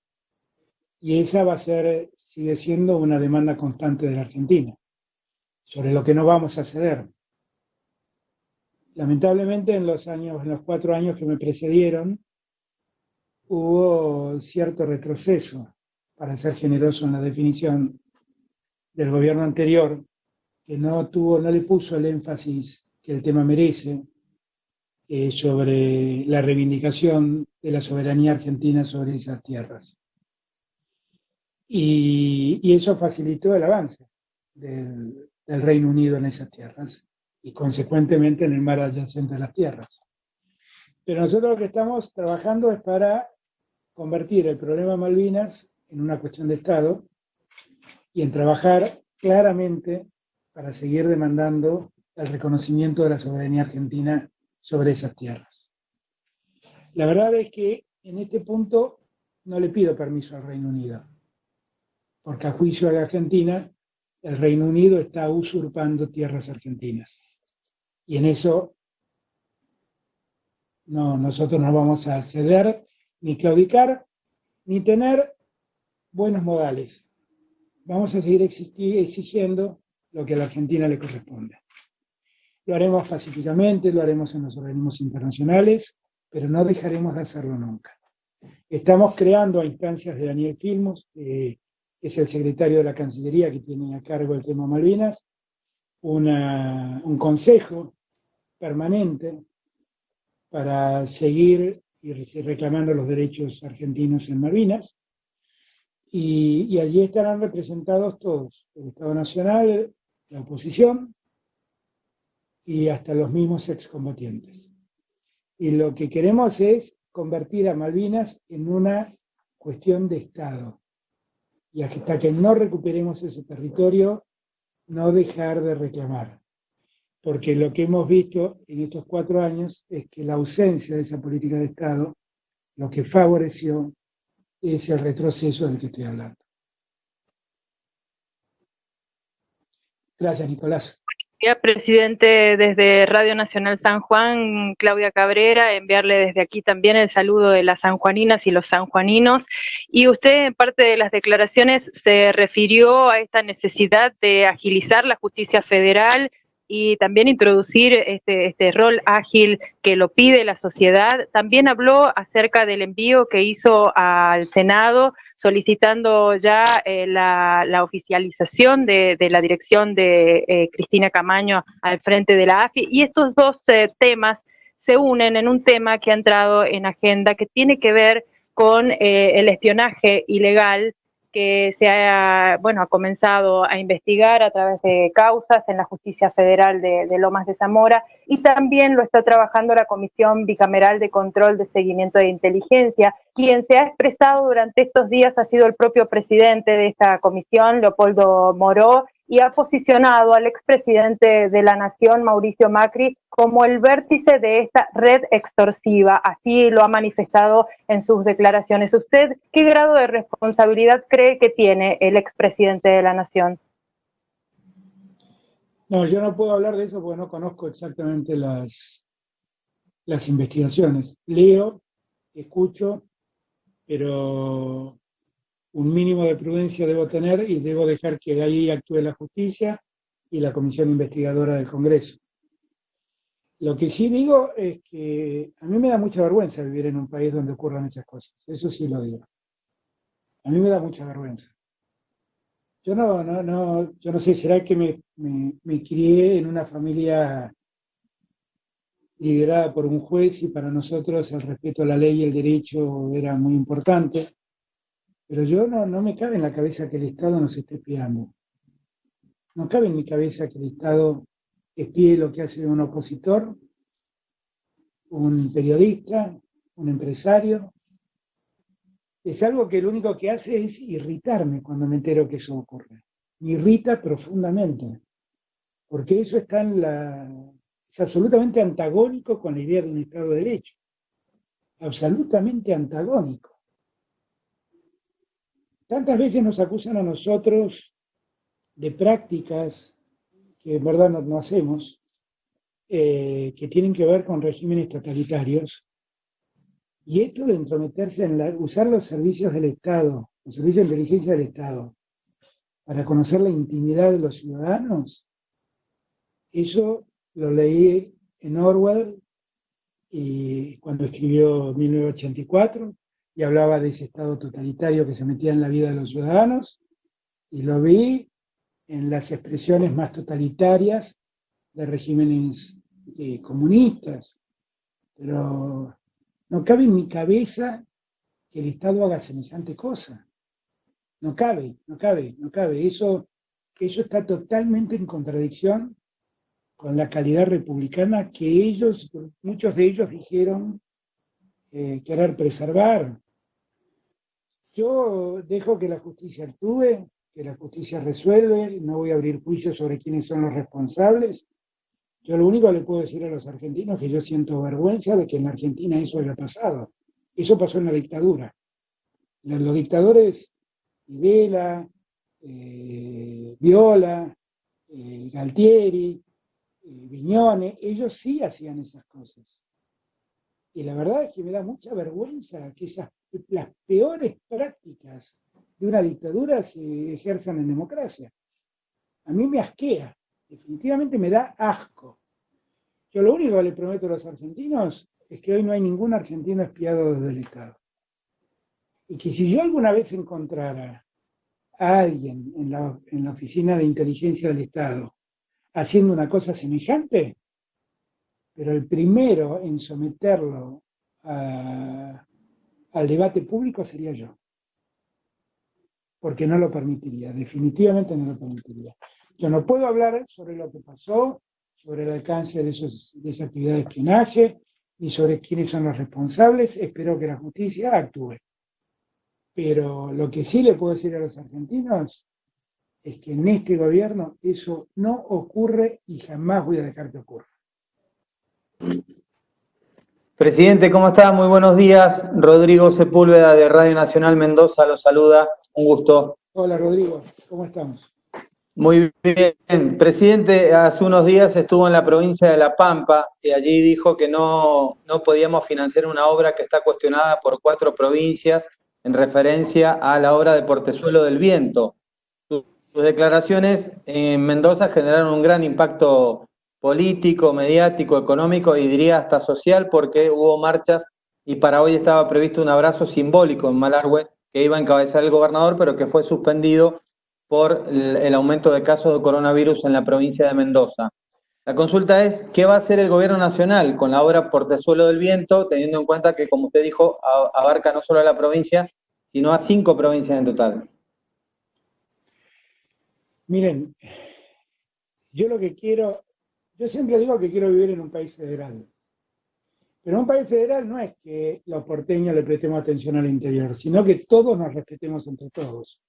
Y esa sigue siendo una demanda constante de la Argentina, sobre lo que no vamos a ceder. Lamentablemente en los 4 años que me precedieron, hubo cierto retroceso, para ser generoso en la definición, del gobierno anterior, que no le puso el énfasis que el tema merece sobre la reivindicación de la soberanía argentina sobre esas tierras. Y eso facilitó el avance del Reino Unido en esas tierras y consecuentemente en el mar adyacente a las tierras. Pero nosotros lo que estamos trabajando es para convertir el problema de Malvinas en una cuestión de Estado y en trabajar claramente para seguir demandando el reconocimiento de la soberanía argentina sobre esas tierras. La verdad es que en este punto no le pido permiso al Reino Unido, porque a juicio de la Argentina, el Reino Unido está usurpando tierras argentinas. Y en eso nosotros no vamos a ceder, ni claudicar, ni tener buenos modales. Vamos a seguir exigiendo lo que a la Argentina le corresponde. Lo haremos pacíficamente, lo haremos en los organismos internacionales, pero no dejaremos de hacerlo nunca. Estamos creando a instancias de Daniel Filmus, que es el secretario de la Cancillería que tiene a cargo el tema Malvinas, un consejo permanente para seguir reclamando los derechos argentinos en Malvinas, y allí estarán representados todos, el Estado Nacional, la oposición y hasta los mismos excombatientes. Y lo que queremos es convertir a Malvinas en una cuestión de Estado, y hasta que no recuperemos ese territorio, no dejar de reclamar. Porque lo que hemos visto en estos 4 años es que la ausencia de esa política de Estado lo que favoreció es el retroceso del que estoy hablando. Gracias, Nicolás.
Señor presidente, desde Radio Nacional San Juan, Claudia Cabrera, enviarle desde aquí también el saludo de las sanjuaninas y los sanjuaninos. Y usted en parte de las declaraciones se refirió a esta necesidad de agilizar la justicia federal y también introducir este rol ágil que lo pide la sociedad. También habló acerca del envío que hizo al Senado solicitando ya la oficialización de la dirección de Cristina Camaño al frente de la AFI. Y estos dos temas se unen en un tema que ha entrado en agenda que tiene que ver con el espionaje ilegal que ha comenzado a investigar a través de causas en la Justicia Federal de Lomas de Zamora, y también lo está trabajando la Comisión Bicameral de Control de Seguimiento de Inteligencia. Quien se ha expresado durante estos días ha sido el propio presidente de esta comisión, Leopoldo Moró, y ha posicionado al expresidente de la Nación, Mauricio Macri, como el vértice de esta red extorsiva. Así lo ha manifestado en sus declaraciones. ¿Usted qué grado de responsabilidad cree que tiene el expresidente de la Nación?
No, yo no puedo hablar de eso porque no conozco exactamente las investigaciones. Leo, escucho, pero un mínimo de prudencia debo tener y debo dejar que ahí actúe la justicia y la comisión investigadora del Congreso. Lo que sí digo es que a mí me da mucha vergüenza vivir en un país donde ocurran esas cosas. Eso sí lo digo. A mí me da mucha vergüenza. Yo no sé, será que me crié en una familia liderada por un juez y para nosotros el respeto a la ley y el derecho era muy importante, pero yo no me cabe en la cabeza que el Estado nos esté espiando. No cabe en mi cabeza que el Estado espíe lo que hace un opositor, un periodista, un empresario. Es algo que lo único que hace es irritarme cuando me entero que eso ocurre. Me irrita profundamente, porque eso está es absolutamente antagónico con la idea de un Estado de Derecho. Absolutamente antagónico. Tantas veces nos acusan a nosotros de prácticas que en verdad no hacemos, que tienen que ver con regímenes totalitarios. Y esto de entrometerse en usar los servicios del Estado, los servicios de inteligencia del Estado, para conocer la intimidad de los ciudadanos, eso lo leí en Orwell y cuando escribió 1984 y hablaba de ese Estado totalitario que se metía en la vida de los ciudadanos, y lo vi en las expresiones más totalitarias de regímenes comunistas. Pero no cabe en mi cabeza que el Estado haga semejante cosa. No cabe. Eso está totalmente en contradicción con la calidad republicana que muchos de ellos dijeron querer preservar. Yo dejo que la justicia actúe, que la justicia resuelve, no voy a abrir juicios sobre quiénes son los responsables. Yo lo único que le puedo decir a los argentinos es que yo siento vergüenza de que en la Argentina eso haya pasado. Eso pasó en la dictadura. Los dictadores, Videla, Viola, Galtieri, Viñones, ellos sí hacían esas cosas. Y la verdad es que me da mucha vergüenza que las peores prácticas de una dictadura se ejerzan en democracia. A mí me asquea. Definitivamente me da asco. Yo lo único que le prometo a los argentinos es que hoy no hay ningún argentino espiado desde el Estado. Y que si yo alguna vez encontrara a alguien en la oficina de inteligencia del Estado haciendo una cosa semejante, pero el primero en someterlo al debate público sería yo. Porque no lo permitiría, definitivamente no lo permitiría. Yo no puedo hablar sobre lo que pasó, sobre el alcance de esa actividad de espionaje, ni sobre quiénes son los responsables. Espero que la justicia actúe. Pero lo que sí le puedo decir a los argentinos es que en este gobierno eso no ocurre y jamás voy a dejar que ocurra.
Presidente, ¿cómo está? Muy buenos días. Rodrigo Sepúlveda de Radio Nacional Mendoza lo saluda. Un gusto.
Hola Rodrigo, ¿cómo estamos?
Muy bien. Presidente, hace unos días estuvo en la provincia de La Pampa y allí dijo que no podíamos financiar una obra que está cuestionada por 4 provincias en referencia a la obra de Portezuelo del Viento. Sus declaraciones en Mendoza generaron un gran impacto político, mediático, económico y diría hasta social, porque hubo marchas y para hoy estaba previsto un abrazo simbólico en Malargüe que iba a encabezar el gobernador, pero que fue suspendido por el aumento de casos de coronavirus en la provincia de Mendoza. La consulta es, ¿qué va a hacer el gobierno nacional con la obra Portezuelo del Viento, teniendo en cuenta que, como usted dijo, abarca no solo a la provincia, sino a 5 provincias en total?
Miren, yo siempre digo que quiero vivir en un país federal. Pero un país federal no es que los porteños le prestemos atención al interior, sino que todos nos respetemos entre todos.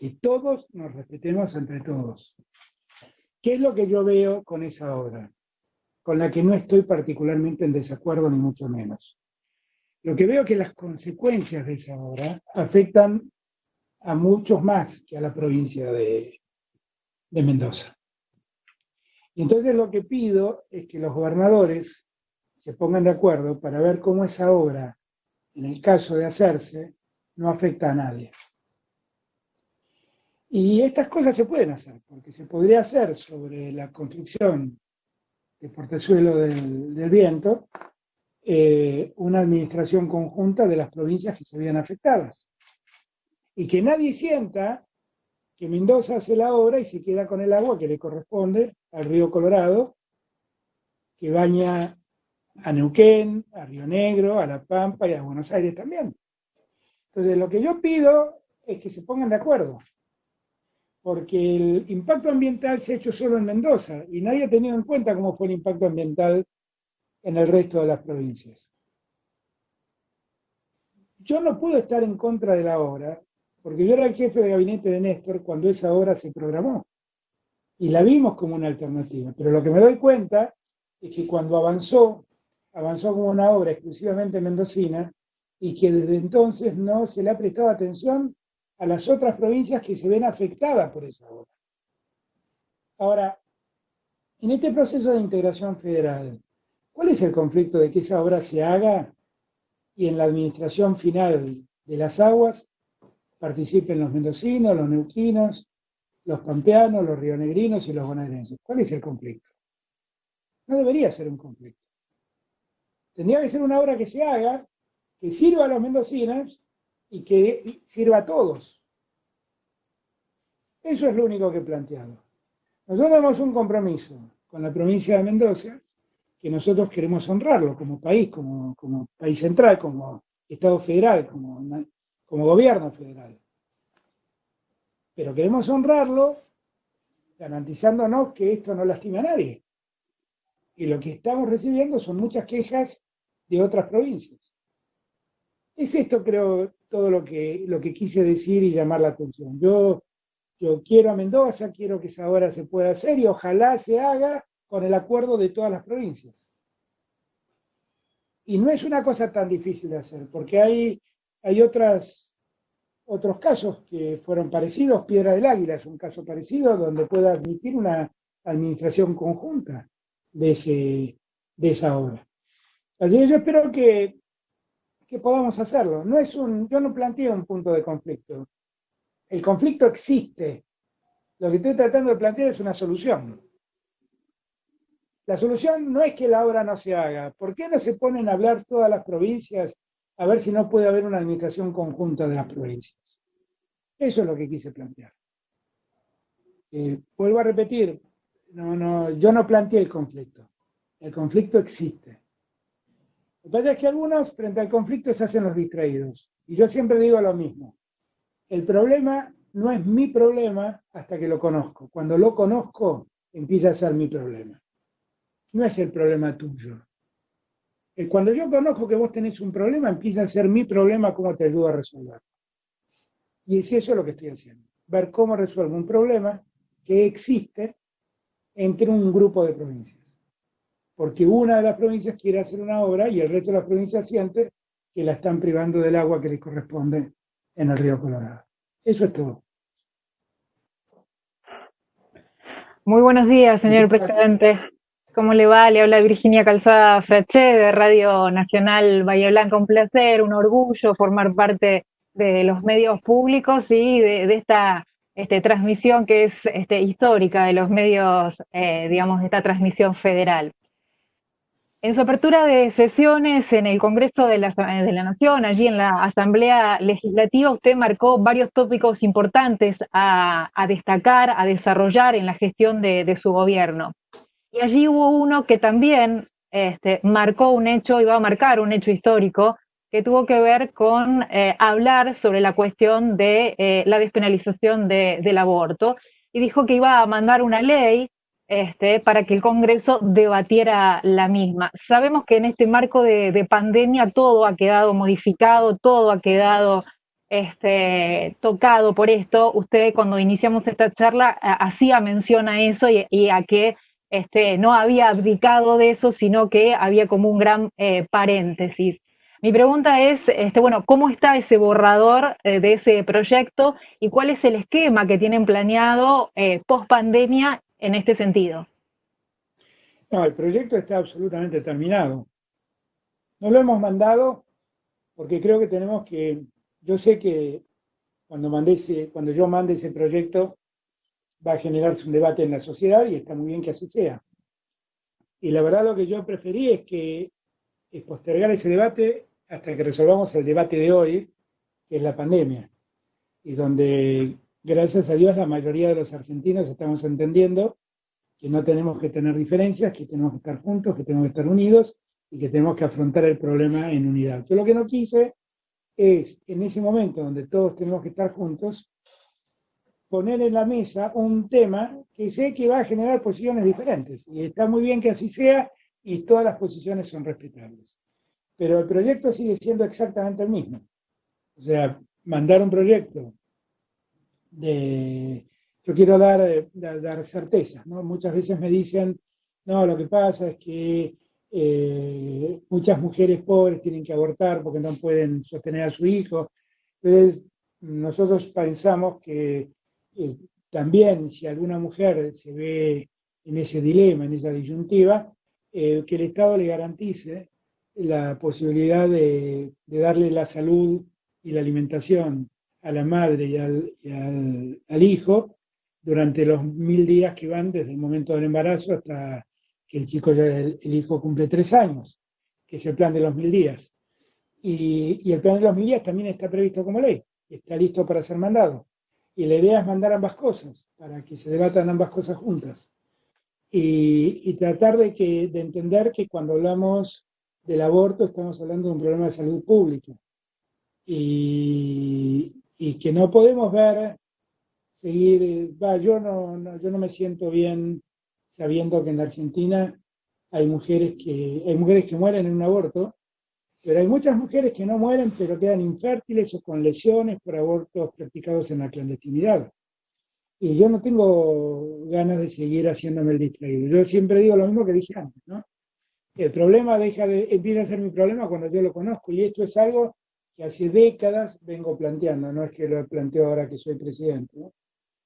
que todos nos respetemos entre todos. ¿Qué es lo que yo veo con esa obra? Con la que no estoy particularmente en desacuerdo, ni mucho menos. Lo que veo es que las consecuencias de esa obra afectan a muchos más que a la provincia de Mendoza. Y entonces lo que pido es que los gobernadores se pongan de acuerdo para ver cómo esa obra, en el caso de hacerse, no afecta a nadie. Y estas cosas se pueden hacer, porque se podría hacer sobre la construcción de Portezuelo del Viento una administración conjunta de las provincias que se vean afectadas. Y que nadie sienta que Mendoza hace la obra y se queda con el agua que le corresponde al río Colorado, que baña a Neuquén, a Río Negro, a La Pampa y a Buenos Aires también. Entonces, lo que yo pido es que se pongan de acuerdo, porque el impacto ambiental se ha hecho solo en Mendoza y nadie ha tenido en cuenta cómo fue el impacto ambiental en el resto de las provincias. Yo no pude estar en contra de la obra, porque yo era el jefe de gabinete de Néstor cuando esa obra se programó, y la vimos como una alternativa, pero lo que me doy cuenta es que cuando avanzó como una obra exclusivamente mendocina, y que desde entonces no se le ha prestado atención a las otras provincias que se ven afectadas por esa obra. Ahora, en este proceso de integración federal, ¿cuál es el conflicto de que esa obra se haga y en la administración final de las aguas participen los mendocinos, los neuquinos, los pampeanos, los rionegrinos y los bonaerenses? ¿Cuál es el conflicto? No debería ser un conflicto. Tendría que ser una obra que se haga, que sirva a los mendocinos y que sirva a todos. Eso es lo único que he planteado. Nosotros tenemos un compromiso con la provincia de Mendoza que nosotros queremos honrarlo como país, como país central, como Estado federal, como gobierno federal. Pero queremos honrarlo garantizándonos que esto no lastime a nadie. Y lo que estamos recibiendo son muchas quejas de otras provincias. Es esto, creo, todo lo que quise decir y llamar la atención. Yo quiero a Mendoza, quiero que esa obra se pueda hacer y ojalá se haga con el acuerdo de todas las provincias. Y no es una cosa tan difícil de hacer, porque hay otros casos que fueron parecidos. Piedra del Águila es un caso parecido donde puede admitir una administración conjunta de esa obra. Así que yo espero que podamos hacerlo. Yo no planteo un punto de conflicto. El conflicto existe. Lo que estoy tratando de plantear es una solución. La solución no es que la obra no se haga. ¿Por qué no se ponen a hablar todas las provincias a ver si no puede haber una administración conjunta de las provincias? Eso es lo que quise plantear. Vuelvo a repetir, yo no planteé el conflicto. El conflicto existe. Lo que pasa es que algunos frente al conflicto se hacen los distraídos. Y yo siempre digo lo mismo. El problema no es mi problema hasta que lo conozco. Cuando lo conozco, empieza a ser mi problema. No es el problema tuyo. Cuando yo conozco que vos tenés un problema, empieza a ser mi problema cómo te ayudo a resolverlo. Y es eso lo que estoy haciendo. Ver cómo resuelvo un problema que existe entre un grupo de provincias. Porque una de las provincias quiere hacer una obra y el resto de las provincias siente que la están privando del agua que les corresponde en el río Colorado. Eso es todo.
Muy buenos días, señor presidente. ¿Cómo le va? Le habla Virginia Calzada Fraché de Radio Nacional Bahía Blanca. Un placer, un orgullo formar parte de los medios públicos y de esta transmisión que es histórica de los medios, digamos, de esta transmisión federal. En su apertura de sesiones en el Congreso de la Nación, allí en la Asamblea Legislativa, usted marcó varios tópicos importantes a destacar, a desarrollar en la gestión de su gobierno. Y allí hubo uno que también marcó un hecho, iba a marcar un hecho histórico, que tuvo que ver con hablar sobre la cuestión de la despenalización del aborto, y dijo que iba a mandar una ley para que el Congreso debatiera la misma. Sabemos que en este marco de pandemia todo ha quedado modificado, todo ha quedado
tocado por esto. Usted, cuando iniciamos esta charla, hacía mención a eso y a que no había abdicado de eso, sino que había como un gran paréntesis. Mi pregunta es, bueno, ¿cómo está ese borrador de ese proyecto y cuál es el esquema que tienen planeado post pandemia en este sentido?
No, el proyecto está absolutamente terminado. No lo hemos mandado porque creo que tenemos que, yo sé que cuando yo mande ese proyecto va a generarse un debate en la sociedad y está muy bien que así sea. Y la verdad lo que yo preferí es postergar ese debate hasta que resolvamos el debate de hoy, que es la pandemia, y donde, gracias a Dios, la mayoría de los argentinos estamos entendiendo que no tenemos que tener diferencias, que tenemos que estar juntos, que tenemos que estar unidos y que tenemos que afrontar el problema en unidad. Yo lo que no quise es, en ese momento donde todos tenemos que estar juntos, poner en la mesa un tema que sé que va a generar posiciones diferentes. Y está muy bien que así sea y todas las posiciones son respetables. Pero el proyecto sigue siendo exactamente el mismo. O sea, mandar un proyecto yo quiero dar certezas, ¿no? Muchas veces me dicen, no, lo que pasa es que muchas mujeres pobres tienen que abortar porque no pueden sostener a su hijo. Entonces, nosotros pensamos que también si alguna mujer se ve en ese dilema, en esa disyuntiva, que el Estado le garantice la posibilidad de darle la salud y la alimentación a la madre y al hijo durante los 1000 días que van desde el momento del embarazo hasta que el hijo cumple 3 años, que es el plan de los 1000 días. Y el plan de los 1000 días también está previsto como ley, está listo para ser mandado. Y la idea es mandar ambas cosas, para que se debatan ambas cosas juntas. Y tratar de entender que cuando hablamos del aborto estamos hablando de un problema de salud pública. Y que no podemos yo no me siento bien sabiendo que en la Argentina hay mujeres que mueren en un aborto, pero hay muchas mujeres que no mueren pero quedan infértiles o con lesiones por abortos practicados en la clandestinidad. Y yo no tengo ganas de seguir haciéndome el distraído. Yo siempre digo lo mismo que dije antes, ¿no? El problema empieza a ser mi problema cuando yo lo conozco, y esto es algo que hace décadas vengo planteando, no es que lo planteo ahora que soy presidente, ¿no?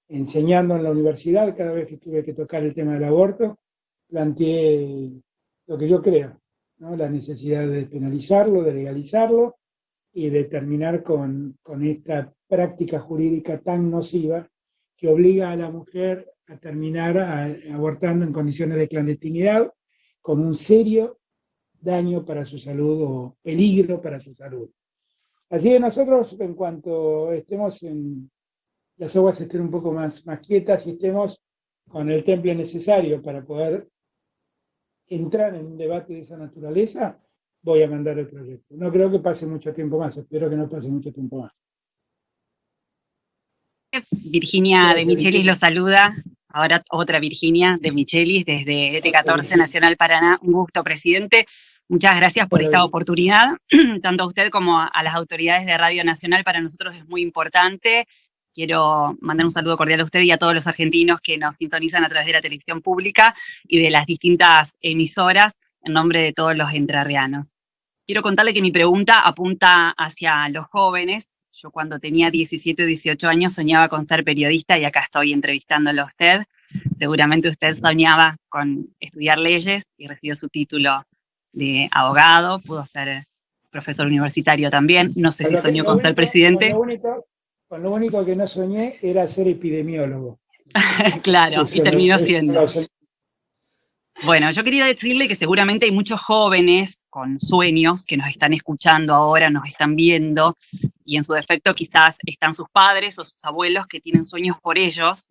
Enseñando en la universidad, cada vez que tuve que tocar el tema del aborto, planteé lo que yo creo, ¿no? La necesidad de penalizarlo, de legalizarlo y de terminar con esta práctica jurídica tan nociva que obliga a la mujer a terminar abortando en condiciones de clandestinidad con un serio daño para su salud o peligro para su salud. Así que nosotros, en cuanto las aguas estén un poco más quietas y estemos con el temple necesario para poder entrar en un debate de esa naturaleza, voy a mandar el proyecto. No creo que pase mucho tiempo más, espero que no pase mucho tiempo más.
Virginia de Michelis lo saluda, ahora otra Virginia de Michelis desde ET14 Nacional Paraná. Un gusto, presidente. Muchas gracias por esta oportunidad, tanto a usted como a las autoridades de Radio Nacional. Para nosotros es muy importante. Quiero mandar un saludo cordial a usted y a todos los argentinos que nos sintonizan a través de la televisión pública y de las distintas emisoras en nombre de todos los entrerrianos. Quiero contarle que mi pregunta apunta hacia los jóvenes. Yo cuando tenía 17 o 18 años soñaba con ser periodista y acá estoy entrevistándolo a usted. Seguramente usted soñaba con estudiar leyes y recibió su título de abogado, pudo ser profesor universitario también. No sé si soñó con ser presidente.
Con lo único que no soñé era ser epidemiólogo.
Claro, y terminó siendo. Bueno, yo quería decirle que seguramente hay muchos jóvenes con sueños que nos están escuchando ahora, nos están viendo, y en su defecto quizás están sus padres o sus abuelos que tienen sueños por ellos,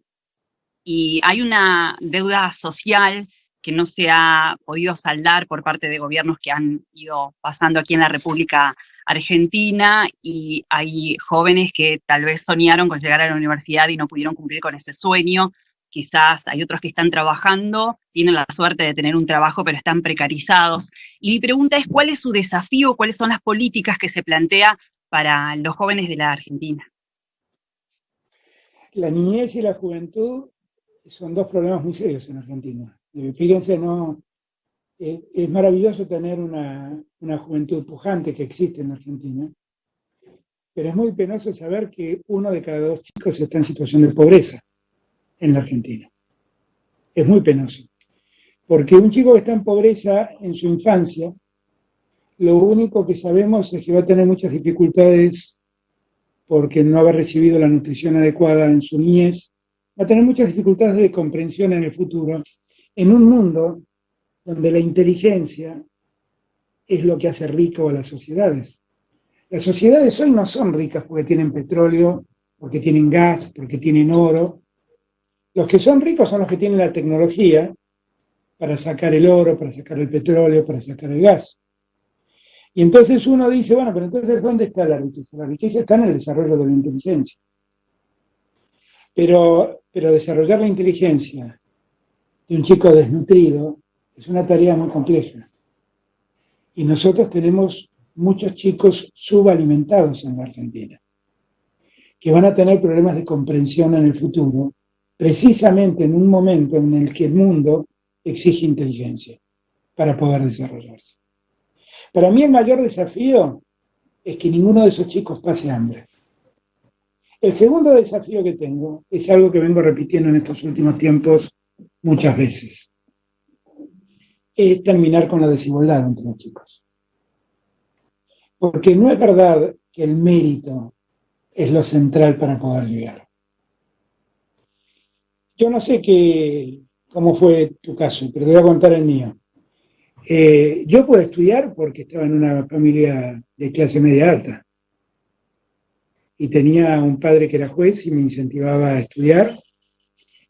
y hay una deuda social que no se ha podido saldar por parte de gobiernos que han ido pasando aquí en la República Argentina, y hay jóvenes que tal vez soñaron con llegar a la universidad y no pudieron cumplir con ese sueño. Quizás hay otros que están trabajando, tienen la suerte de tener un trabajo, pero están precarizados. Y mi pregunta es, ¿cuál es su desafío? ¿Cuáles son las políticas que se plantea para los jóvenes de la Argentina?
La niñez y la juventud son dos problemas muy serios en Argentina. Fíjense, es maravilloso tener una juventud pujante que existe en Argentina, pero es muy penoso saber que 1 de cada 2 chicos está en situación de pobreza en la Argentina. Es muy penoso, porque un chico que está en pobreza en su infancia, lo único que sabemos es que va a tener muchas dificultades porque no haber recibido la nutrición adecuada en su niñez, va a tener muchas dificultades de comprensión en el futuro, en un mundo donde la inteligencia es lo que hace rico a las sociedades. Las sociedades hoy no son ricas porque tienen petróleo, porque tienen gas, porque tienen oro. Los que son ricos son los que tienen la tecnología para sacar el oro, para sacar el petróleo, para sacar el gas. Y entonces uno dice, bueno, pero entonces ¿dónde está la riqueza? La riqueza está en el desarrollo de la inteligencia. Pero desarrollar la inteligencia de un chico desnutrido es una tarea muy compleja. Y nosotros tenemos muchos chicos subalimentados en la Argentina, que van a tener problemas de comprensión en el futuro, precisamente en un momento en el que el mundo exige inteligencia para poder desarrollarse. Para mí el mayor desafío es que ninguno de esos chicos pase hambre. El segundo desafío que tengo es algo que vengo repitiendo en estos últimos tiempos muchas veces. Es terminar con la desigualdad entre los chicos. Porque no es verdad que el mérito es lo central para poder llegar. Yo no sé cómo fue tu caso, pero te voy a contar el mío. Yo pude estudiar porque estaba en una familia de clase media alta y tenía un padre que era juez y me incentivaba a estudiar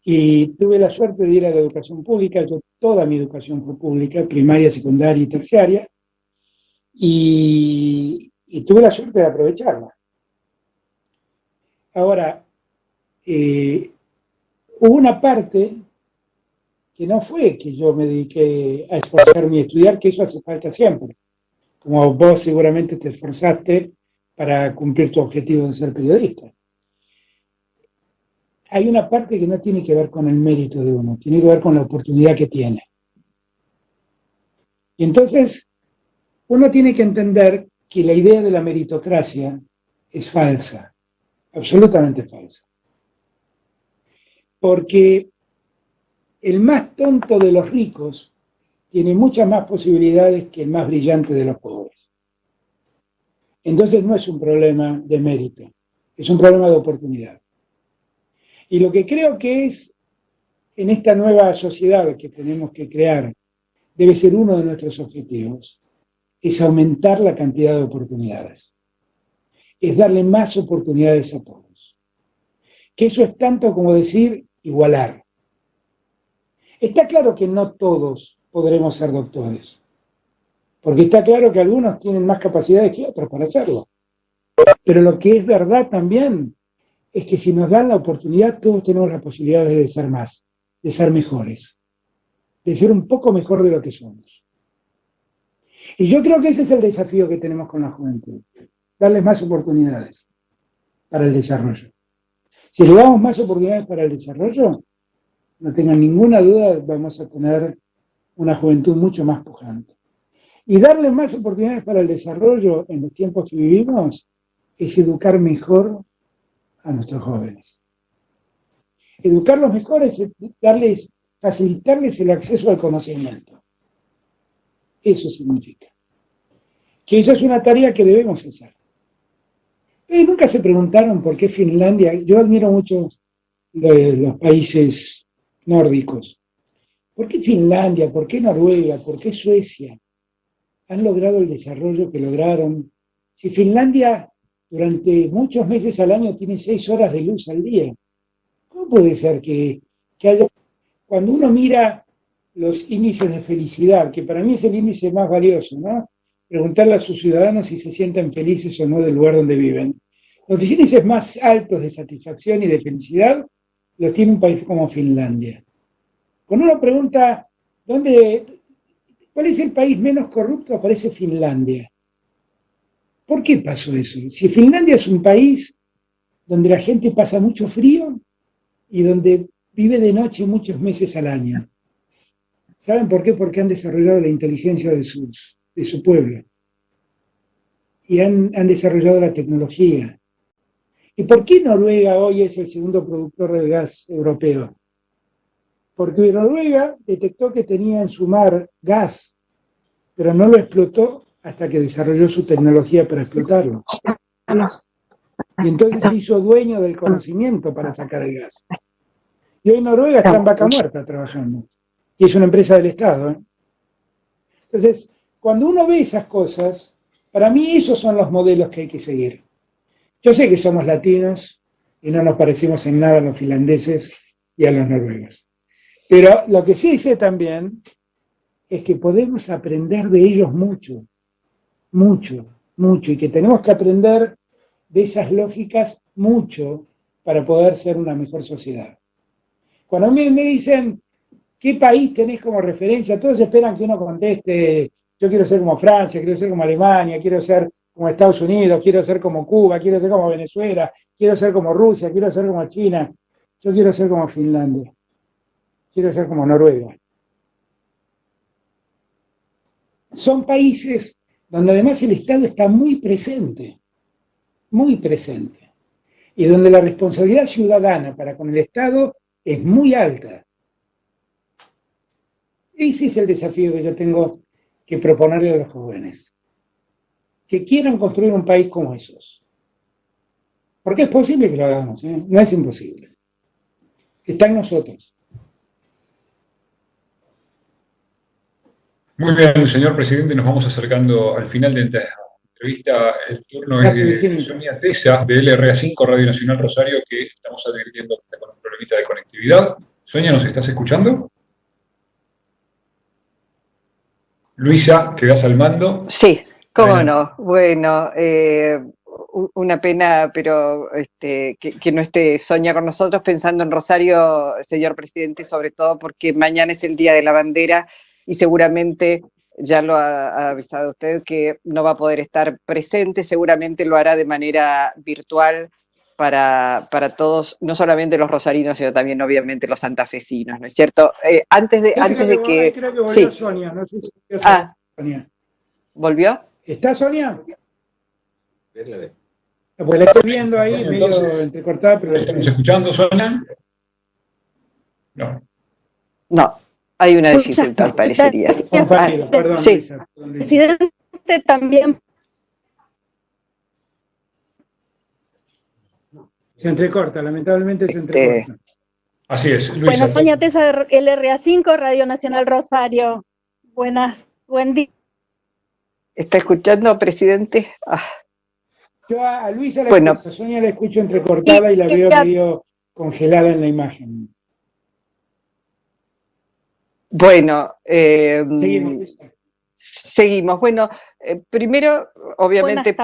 y tuve la suerte de ir a la educación pública. Yo toda mi educación fue pública, primaria, secundaria y terciaria, y tuve la suerte de aprovecharla. Ahora, hubo una parte que no fue que yo me dediqué a esforzarme y estudiar, que eso hace falta siempre. Como vos seguramente te esforzaste para cumplir tu objetivo de ser periodista. Hay una parte que no tiene que ver con el mérito de uno, tiene que ver con la oportunidad que tiene. Y entonces, uno tiene que entender que la idea de la meritocracia es falsa, absolutamente falsa. Porque el más tonto de los ricos tiene muchas más posibilidades que el más brillante de los pobres. Entonces no es un problema de mérito, es un problema de oportunidad. Y lo que creo que es en esta nueva sociedad que tenemos que crear, debe ser uno de nuestros objetivos, es aumentar la cantidad de oportunidades. Es darle más oportunidades a todos. Que eso es tanto como decir igualar. Está claro que no todos podremos ser doctores, porque está claro que algunos tienen más capacidades que otros para hacerlo. Pero lo que es verdad también es que si nos dan la oportunidad, todos tenemos la posibilidad de ser más, de ser mejores, de ser un poco mejor de lo que somos. Y yo creo que ese es el desafío que tenemos con la juventud, darles más oportunidades para el desarrollo. Si le damos más oportunidades para el desarrollo, no tengan ninguna duda, vamos a tener una juventud mucho más pujante. Y darle más oportunidades para el desarrollo en los tiempos que vivimos es educar mejor a nuestros jóvenes. Educarlos mejor es facilitarles el acceso al conocimiento. Eso significa que eso es una tarea que debemos hacer. Nunca se preguntaron por qué Finlandia. Yo admiro mucho los países nórdicos. ¿Por qué Finlandia? ¿Por qué Noruega? ¿Por qué Suecia han logrado el desarrollo que lograron? Si Finlandia durante muchos meses al año tiene 6 horas de luz al día, ¿cómo puede ser que haya... Cuando uno mira los índices de felicidad, que para mí es el índice más valioso, ¿no? Preguntarle a sus ciudadanos si se sienten felices o no del lugar donde viven. Los índices más altos de satisfacción y de felicidad los tiene un país como Finlandia. Cuando uno pregunta ¿cuál es el país menos corrupto? Aparece Finlandia. ¿Por qué pasó eso? Si Finlandia es un país donde la gente pasa mucho frío y donde vive de noche muchos meses al año. ¿Saben por qué? Porque han desarrollado la inteligencia de su pueblo. Y han desarrollado la tecnología. ¿Y por qué Noruega hoy es el segundo productor de gas europeo? Porque Noruega detectó que tenía en su mar gas, pero no lo explotó hasta que desarrolló su tecnología para explotarlo. Y entonces se hizo dueño del conocimiento para sacar el gas. Y hoy Noruega está en vaca muerta trabajando. Y es una empresa del Estado, ¿eh? Entonces, cuando uno ve esas cosas, para mí esos son los modelos que hay que seguir. Yo sé que somos latinos y no nos parecemos en nada a los finlandeses y a los noruegos. Pero lo que sí sé también es que podemos aprender de ellos mucho, mucho, mucho, y que tenemos que aprender de esas lógicas mucho para poder ser una mejor sociedad. Cuando a mí me dicen, ¿qué país tenés como referencia? Todos esperan que uno conteste, yo quiero ser como Francia, quiero ser como Alemania, quiero ser como Estados Unidos, quiero ser como Cuba, quiero ser como Venezuela, quiero ser como Rusia, quiero ser como China, yo quiero ser como Finlandia, quiero ser como Noruega. Son países donde además el Estado está muy presente, y donde la responsabilidad ciudadana para con el Estado es muy alta. Ese es el desafío que yo tengo que proponerle a los jóvenes, que quieran construir un país como esos. Porque es posible que lo hagamos, ¿eh? No es imposible. Está en nosotros.
Muy bien, señor presidente, nos vamos acercando al final de esta entrevista. El turno es de Sonia Tesa, de LRA5, Radio Nacional Rosario, que estamos advirtiendo que está con un problemita de conectividad. Sonia, ¿nos estás escuchando? Luisa, ¿quedás al mando?
Sí, cómo no. Bueno, una pena, pero que no esté Sonia con nosotros, pensando en Rosario, señor presidente, sobre todo porque mañana es el Día de la Bandera y seguramente, ya lo ha avisado usted, que no va a poder estar presente, seguramente lo hará de manera virtual para todos, no solamente los rosarinos, sino también obviamente los santafesinos, ¿no es cierto? Antes de que...
Creo que volvió
sí.
Sonia, no sé si Sonia.
¿Volvió?
¿Está Sonia? Pues la estoy viendo ahí,
Bueno,
medio
entonces,
entrecortada, pero...
¿estamos escuchando, Sonia? No.
No, hay una dificultad, parecería.
Perdón,
sí.
Luisa, perdón, Luisa.
Presidente, también...
Se entrecorta, lamentablemente se entrecorta.
Así es, Luisa.
Bueno, Sonia Tesa de LRA5, Radio Nacional Rosario. Buen día.
¿Está escuchando, presidente?
Yo a Luisa la
bueno.
escucho, a Sonia la escucho entrecortada y la veo medio congelada en la imagen.
Bueno,
seguimos.
Bueno, primero, obviamente,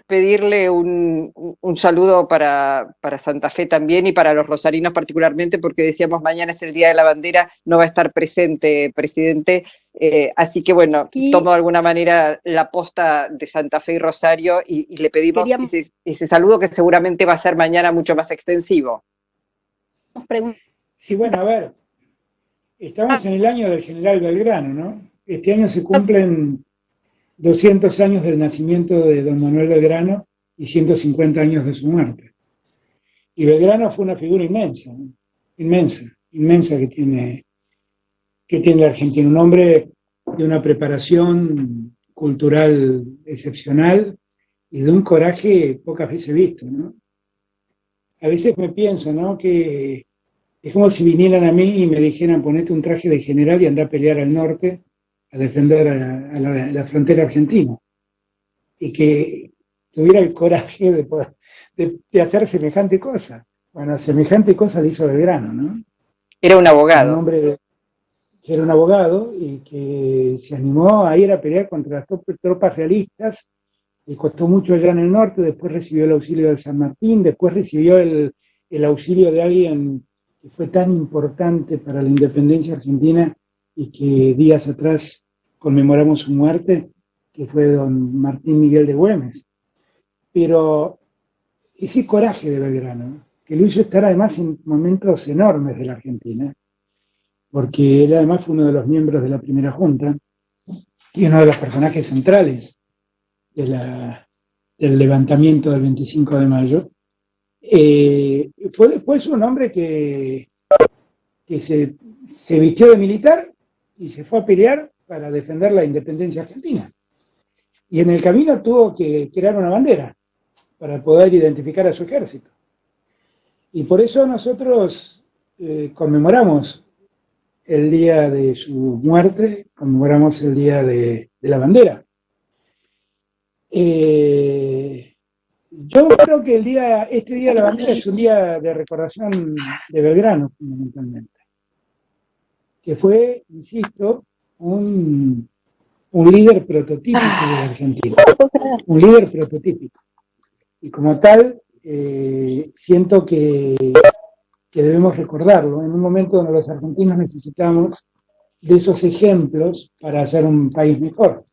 pedirle un saludo para Santa Fe también y para los rosarinos particularmente, porque decíamos mañana es el Día de la Bandera, no va a estar presente, presidente, así que bueno, tomo de alguna manera la posta de Santa Fe y Rosario y le pedimos ese saludo que seguramente va a ser mañana mucho más extensivo.
Sí, bueno, a ver, estamos en el año del general Belgrano, ¿no? Este año se cumplen 200 años del nacimiento de don Manuel Belgrano y 150 años de su muerte. Y Belgrano fue una figura inmensa, ¿no? Inmensa que tiene la Argentina. Un hombre de una preparación cultural excepcional y de un coraje pocas veces visto, ¿no? A veces me pienso, ¿no?, que es como si vinieran a mí y me dijeran ponete un traje de general y anda a pelear al norte a defender a la frontera argentina, y que tuviera el coraje de hacer semejante cosa. Bueno, semejante cosa le hizo Belgrano, ¿no?
Era un abogado.
Un hombre que era un abogado y que se animó a ir a pelear contra las tropas realistas, le costó mucho el gran el norte, después recibió el auxilio de San Martín, después recibió el auxilio de alguien que fue tan importante para la independencia argentina y que días atrás conmemoramos su muerte, que fue don Martín Miguel de Güemes. pero ese coraje de Belgrano, que lo hizo estar además en momentos enormes de la Argentina, porque él además fue uno de los miembros de la primera junta y uno de los personajes centrales del levantamiento del 25 de mayo, fue un hombre que se vistió de militar y se fue a pelear para defender la independencia argentina. Y en el camino tuvo que crear una bandera para poder identificar a su ejército. Y por eso nosotros conmemoramos el día de su muerte, conmemoramos el día de la bandera. Yo creo que este día de la bandera es un día de recordación de Belgrano, fundamentalmente, que fue, insisto, un líder prototípico de la Argentina, un líder prototípico. Y como tal, siento que debemos recordarlo en un momento donde los argentinos necesitamos de esos ejemplos para hacer un país mejor.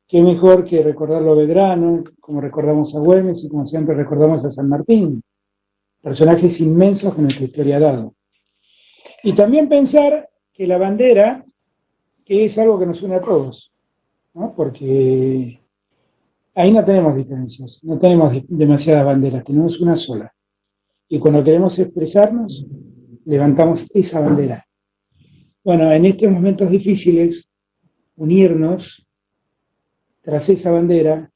Qué mejor que recordarlo a Belgrano, como recordamos a Güemes y como siempre recordamos a San Martín, personajes inmensos que nuestra historia ha dado. Y también pensar que la bandera, que es algo que nos une a todos, ¿no? Porque ahí no tenemos diferencias, no tenemos demasiadas banderas, tenemos una sola. Y cuando queremos expresarnos, levantamos esa bandera. Bueno, en estos momentos difíciles, unirnos tras esa bandera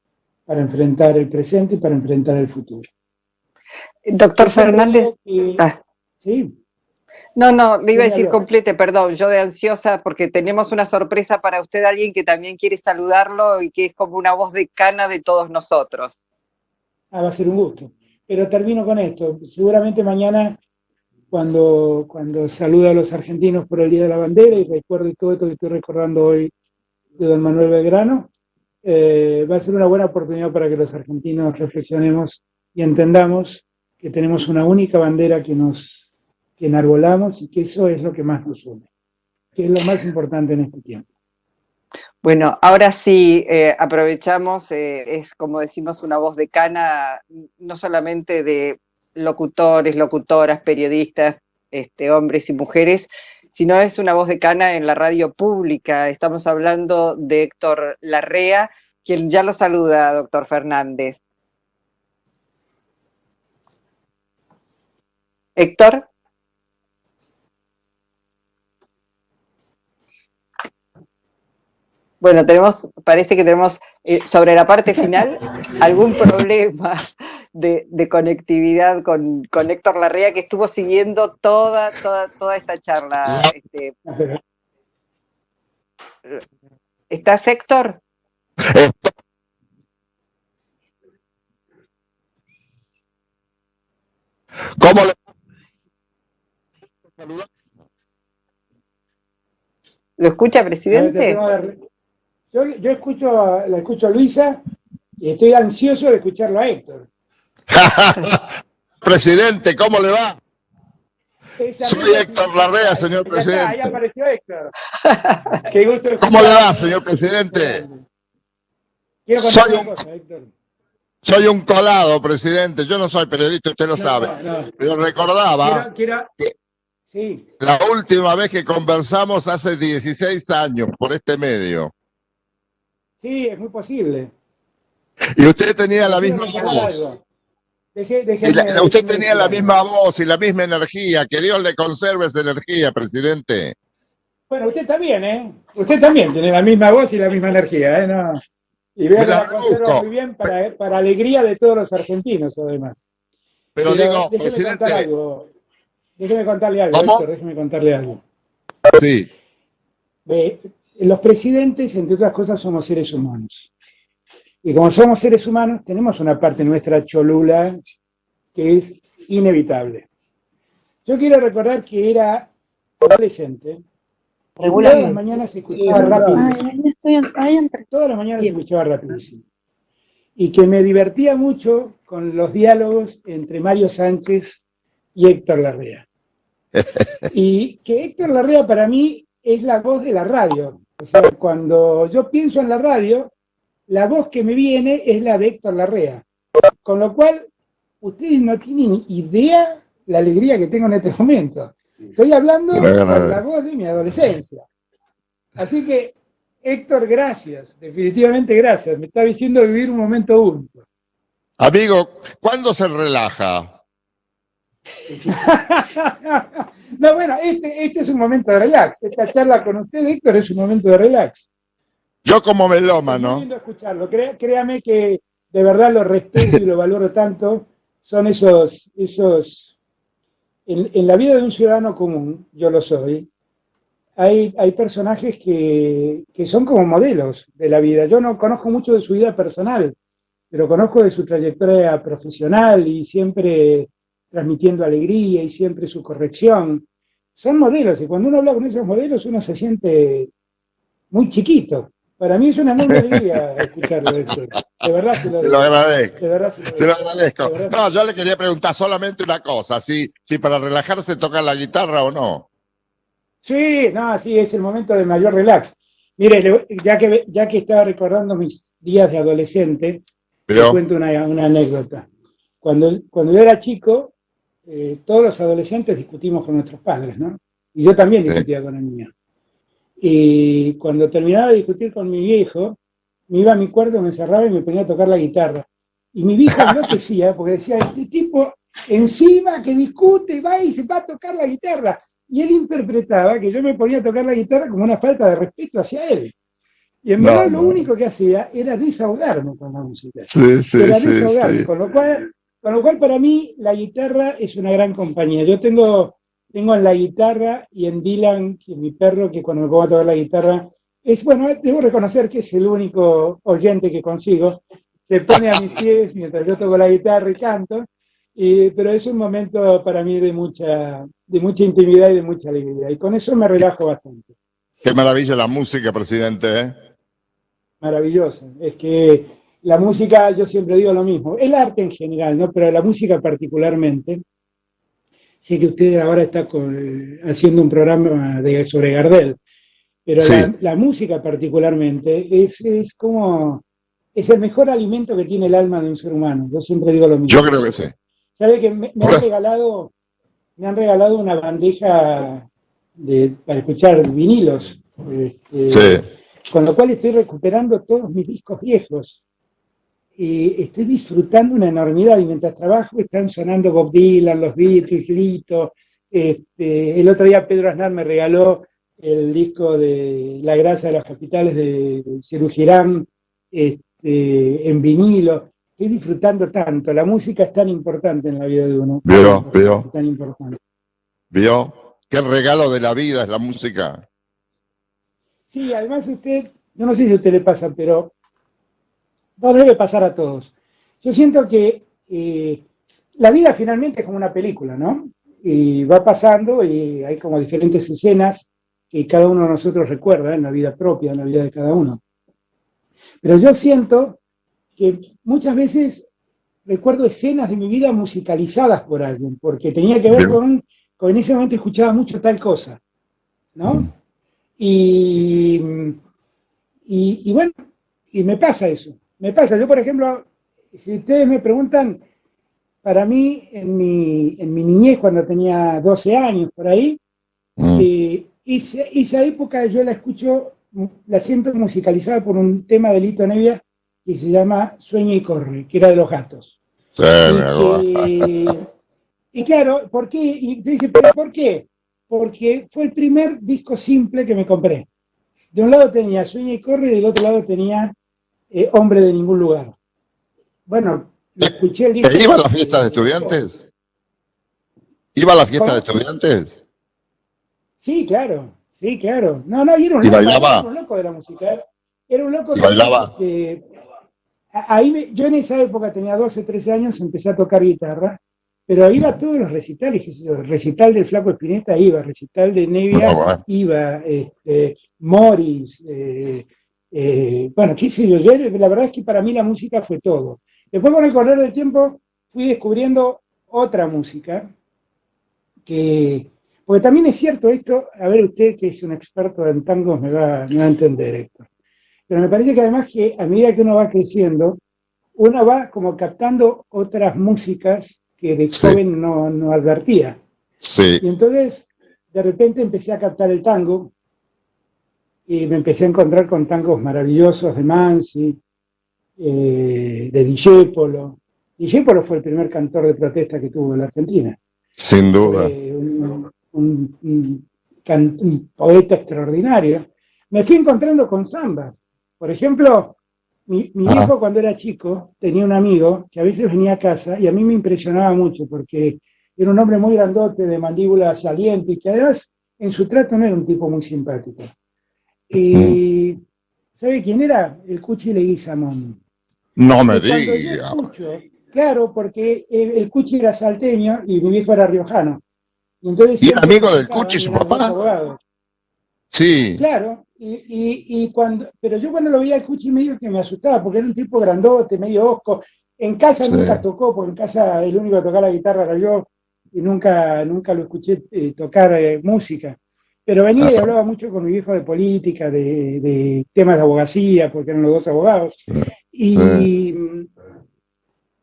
para enfrentar el presente y para enfrentar el futuro.
Doctor Fernández.
Sí.
No, le iba a decir complete, perdón, yo de ansiosa porque tenemos una sorpresa para usted, alguien que también quiere saludarlo y que es como una voz decana de todos nosotros.
Va a ser un gusto. Pero termino con esto. Seguramente mañana, cuando saluda a los argentinos por el Día de la Bandera y recuerde todo esto que estoy recordando hoy de don Manuel Belgrano, va a ser una buena oportunidad para que los argentinos reflexionemos y entendamos que tenemos una única bandera que enarbolamos y que eso es lo que más nos une, que es lo más importante en este tiempo.
Bueno, ahora sí, aprovechamos, es como decimos una voz decana, no solamente de locutores, locutoras, periodistas, hombres y mujeres, sino es una voz decana en la radio pública. Estamos hablando de Héctor Larrea, quien ya lo saluda, doctor Fernández. Héctor. Bueno, parece que tenemos sobre la parte final algún problema de conectividad con Héctor Larrea, que estuvo siguiendo toda esta charla. ¿Estás, Héctor?
¿Cómo le...
¿Lo escucha, presidente?
Yo la escucho a Luisa y estoy ansioso de escucharlo a Héctor.
Presidente, ¿cómo le va? Soy Héctor Larrea, señor presidente.
Ahí apareció Héctor. Qué gusto.
¿Cómo le va, señor presidente?
Quiero contar una cosa, Héctor.
Soy un colado, presidente. Yo no soy periodista, usted lo sabe. Pero recordaba
sí.
La última vez que conversamos hace 16 años por este medio.
Sí, es muy posible.
Y usted tenía la misma voz. Usted tenía la misma voz y la misma energía. Que Dios le conserve esa energía, presidente.
Bueno, usted también, ¿eh? Usted también tiene la misma voz y la misma energía, ¿eh? No. Y veo que la conserva muy bien para alegría de todos los argentinos, además.
Pero digo, presidente...
Déjeme contarle algo,
¿Cómo?
Héctor, déjeme contarle algo.
Sí.
Los presidentes, entre otras cosas, somos seres humanos. Y como somos seres humanos, tenemos una parte nuestra cholula que es inevitable. Yo quiero recordar que era adolescente. Todas las mañanas se escuchaba rapidísimo. Todas las mañanas se escuchaba rapidísimo. Y que me divertía mucho con los diálogos entre Mario Sánchez y Héctor Larrea. Y que Héctor Larrea para mí es la voz de la radio. O sea, cuando yo pienso en la radio, la voz que me viene es la de Héctor Larrea. Con lo cual, ustedes no tienen idea la alegría que tengo en este momento. Estoy hablando con la voz de mi adolescencia. Así que, Héctor, gracias, definitivamente gracias. Me está diciendo vivir un momento único.
Amigo, ¿cuándo se relaja?
No, bueno, este es un momento de relax. Esta charla con usted, Héctor, es un momento de relax.
Yo como melómano.
Es muy lindo escucharlo. Créame que de verdad lo respeto y lo valoro tanto. Son esos en la vida de un ciudadano común, yo lo soy, hay personajes que son como modelos de la vida. Yo no conozco mucho de su vida personal, pero conozco de su trayectoria profesional y siempre transmitiendo alegría y siempre su corrección. Son modelos, y cuando uno habla con esos modelos uno se siente muy chiquito. Para mí es una enorme alegría escucharlo. De verdad
se lo agradezco.
De verdad
se lo agradezco. No, yo le quería preguntar solamente una cosa, si para relajarse toca la guitarra o no.
Sí, no, sí, es el momento de mayor relax. Mire, ya que estaba recordando mis días de adolescente, te cuento una anécdota. Cuando yo era chico, todos los adolescentes discutimos con nuestros padres, ¿no? Y yo también discutía con el mío. Y cuando terminaba de discutir con mi viejo, me iba a mi cuarto, me encerraba y me ponía a tocar la guitarra. Y mi viejo enloquecía porque decía, este tipo encima que discute, va y se va a tocar la guitarra. Y él interpretaba que yo me ponía a tocar la guitarra como una falta de respeto hacia él. Y en verdad lo único que hacía era desahogarme con la música. Era desahogarme. Con lo cual para mí la guitarra es una gran compañía. Yo tengo en la guitarra y en Dylan, que es mi perro, que cuando me pongo a tocar la guitarra, debo reconocer que es el único oyente que consigo. Se pone a mis pies mientras yo toco la guitarra y canto, pero es un momento para mí de mucha intimidad y de mucha alegría. Y con eso me relajo bastante.
Qué maravilla la música, presidente, ¿eh?
Maravillosa. Es que la música, yo siempre digo lo mismo, el arte en general, ¿no? Pero la música particularmente. Sé que usted ahora está haciendo un programa sobre Gardel, pero sí. la música particularmente es el mejor alimento que tiene el alma de un ser humano. Yo siempre digo lo mismo.
Yo creo que sí.
¿Sabe que me han regalado una bandeja para escuchar vinilos?
Sí.
Con lo cual estoy recuperando todos mis discos viejos. Estoy disfrutando una enormidad y mientras trabajo están sonando Bob Dylan, los Beatles, Lito. El otro día Pedro Aznar me regaló el disco de La grasa de las capitales de Serú Girán en vinilo. Estoy disfrutando tanto. La música es tan importante en la vida de uno.
Veo.
Tan importante.
¿Vio? Qué regalo de la vida es la música.
Sí, además yo no sé si a usted le pasa, pero nos debe pasar a todos. Yo siento que la vida finalmente es como una película, ¿no? Y va pasando y hay como diferentes escenas que cada uno de nosotros recuerda en la vida propia, en la vida de cada uno. Pero yo siento que muchas veces recuerdo escenas de mi vida musicalizadas por alguien, porque tenía que ver con en ese momento escuchaba mucho tal cosa, ¿no? Y bueno, y me pasa eso. Me pasa, yo por ejemplo, si ustedes me preguntan, para mí, en mi niñez, cuando tenía 12 años, por ahí, esa época yo la siento musicalizada por un tema de Lito Nevia que se llama Sueña y corre, que era de Los Gatos. Y claro, ¿por qué? Y te dice, ¿pero por qué? Porque fue el primer disco simple que me compré. De un lado tenía Sueña y corre y del otro lado tenía Hombre de ningún lugar. Bueno, lo escuché el disco.
¿Iba a la fiesta de estudiantes? ¿Iba a la fiesta de estudiantes?
Sí, claro. No, y era un loco de la música. Era un loco.
¿Y bailaba?
Yo en esa época tenía 12, 13 años, empecé a tocar guitarra, pero iba a todos los recitales. Recital del Flaco Spinetta iba, recital de Nevia iba, Morris, bueno, qué sé yo, la verdad es que para mí la música fue todo. Después con el correr del tiempo fui descubriendo otra música, porque también es cierto esto, a ver usted que es un experto en tangos me va a entender, Héctor, pero me parece que además que a medida que uno va creciendo, uno va como captando otras músicas que de joven no advertía.
Sí.
Y entonces, de repente empecé a captar el tango y me empecé a encontrar con tangos maravillosos de Mansi, de Discépolo. Discépolo fue el primer cantor de protesta que tuvo en la Argentina.
Sin duda.
Fue un poeta extraordinario. Me fui encontrando con zambas. Por ejemplo, mi viejo cuando era chico tenía un amigo que a veces venía a casa y a mí me impresionaba mucho porque era un hombre muy grandote, de mandíbula saliente y que además en su trato no era un tipo muy simpático. Y ¿sabe quién era? El Cuchi Leguizamón.
No me diga.
Claro, porque el Cuchi era salteño y mi viejo era riojano. Y entonces
¿Y era amigo del Cuchi, su papá? Sí.
Claro, pero yo cuando lo veía al Cuchi medio que me asustaba, porque era un tipo grandote, medio hosco. En casa nunca tocó, porque en casa el único que tocaba la guitarra era yo, y nunca lo escuché tocar música. Pero venía y hablaba mucho con mi viejo de política, de temas de abogacía, porque eran los dos abogados. Y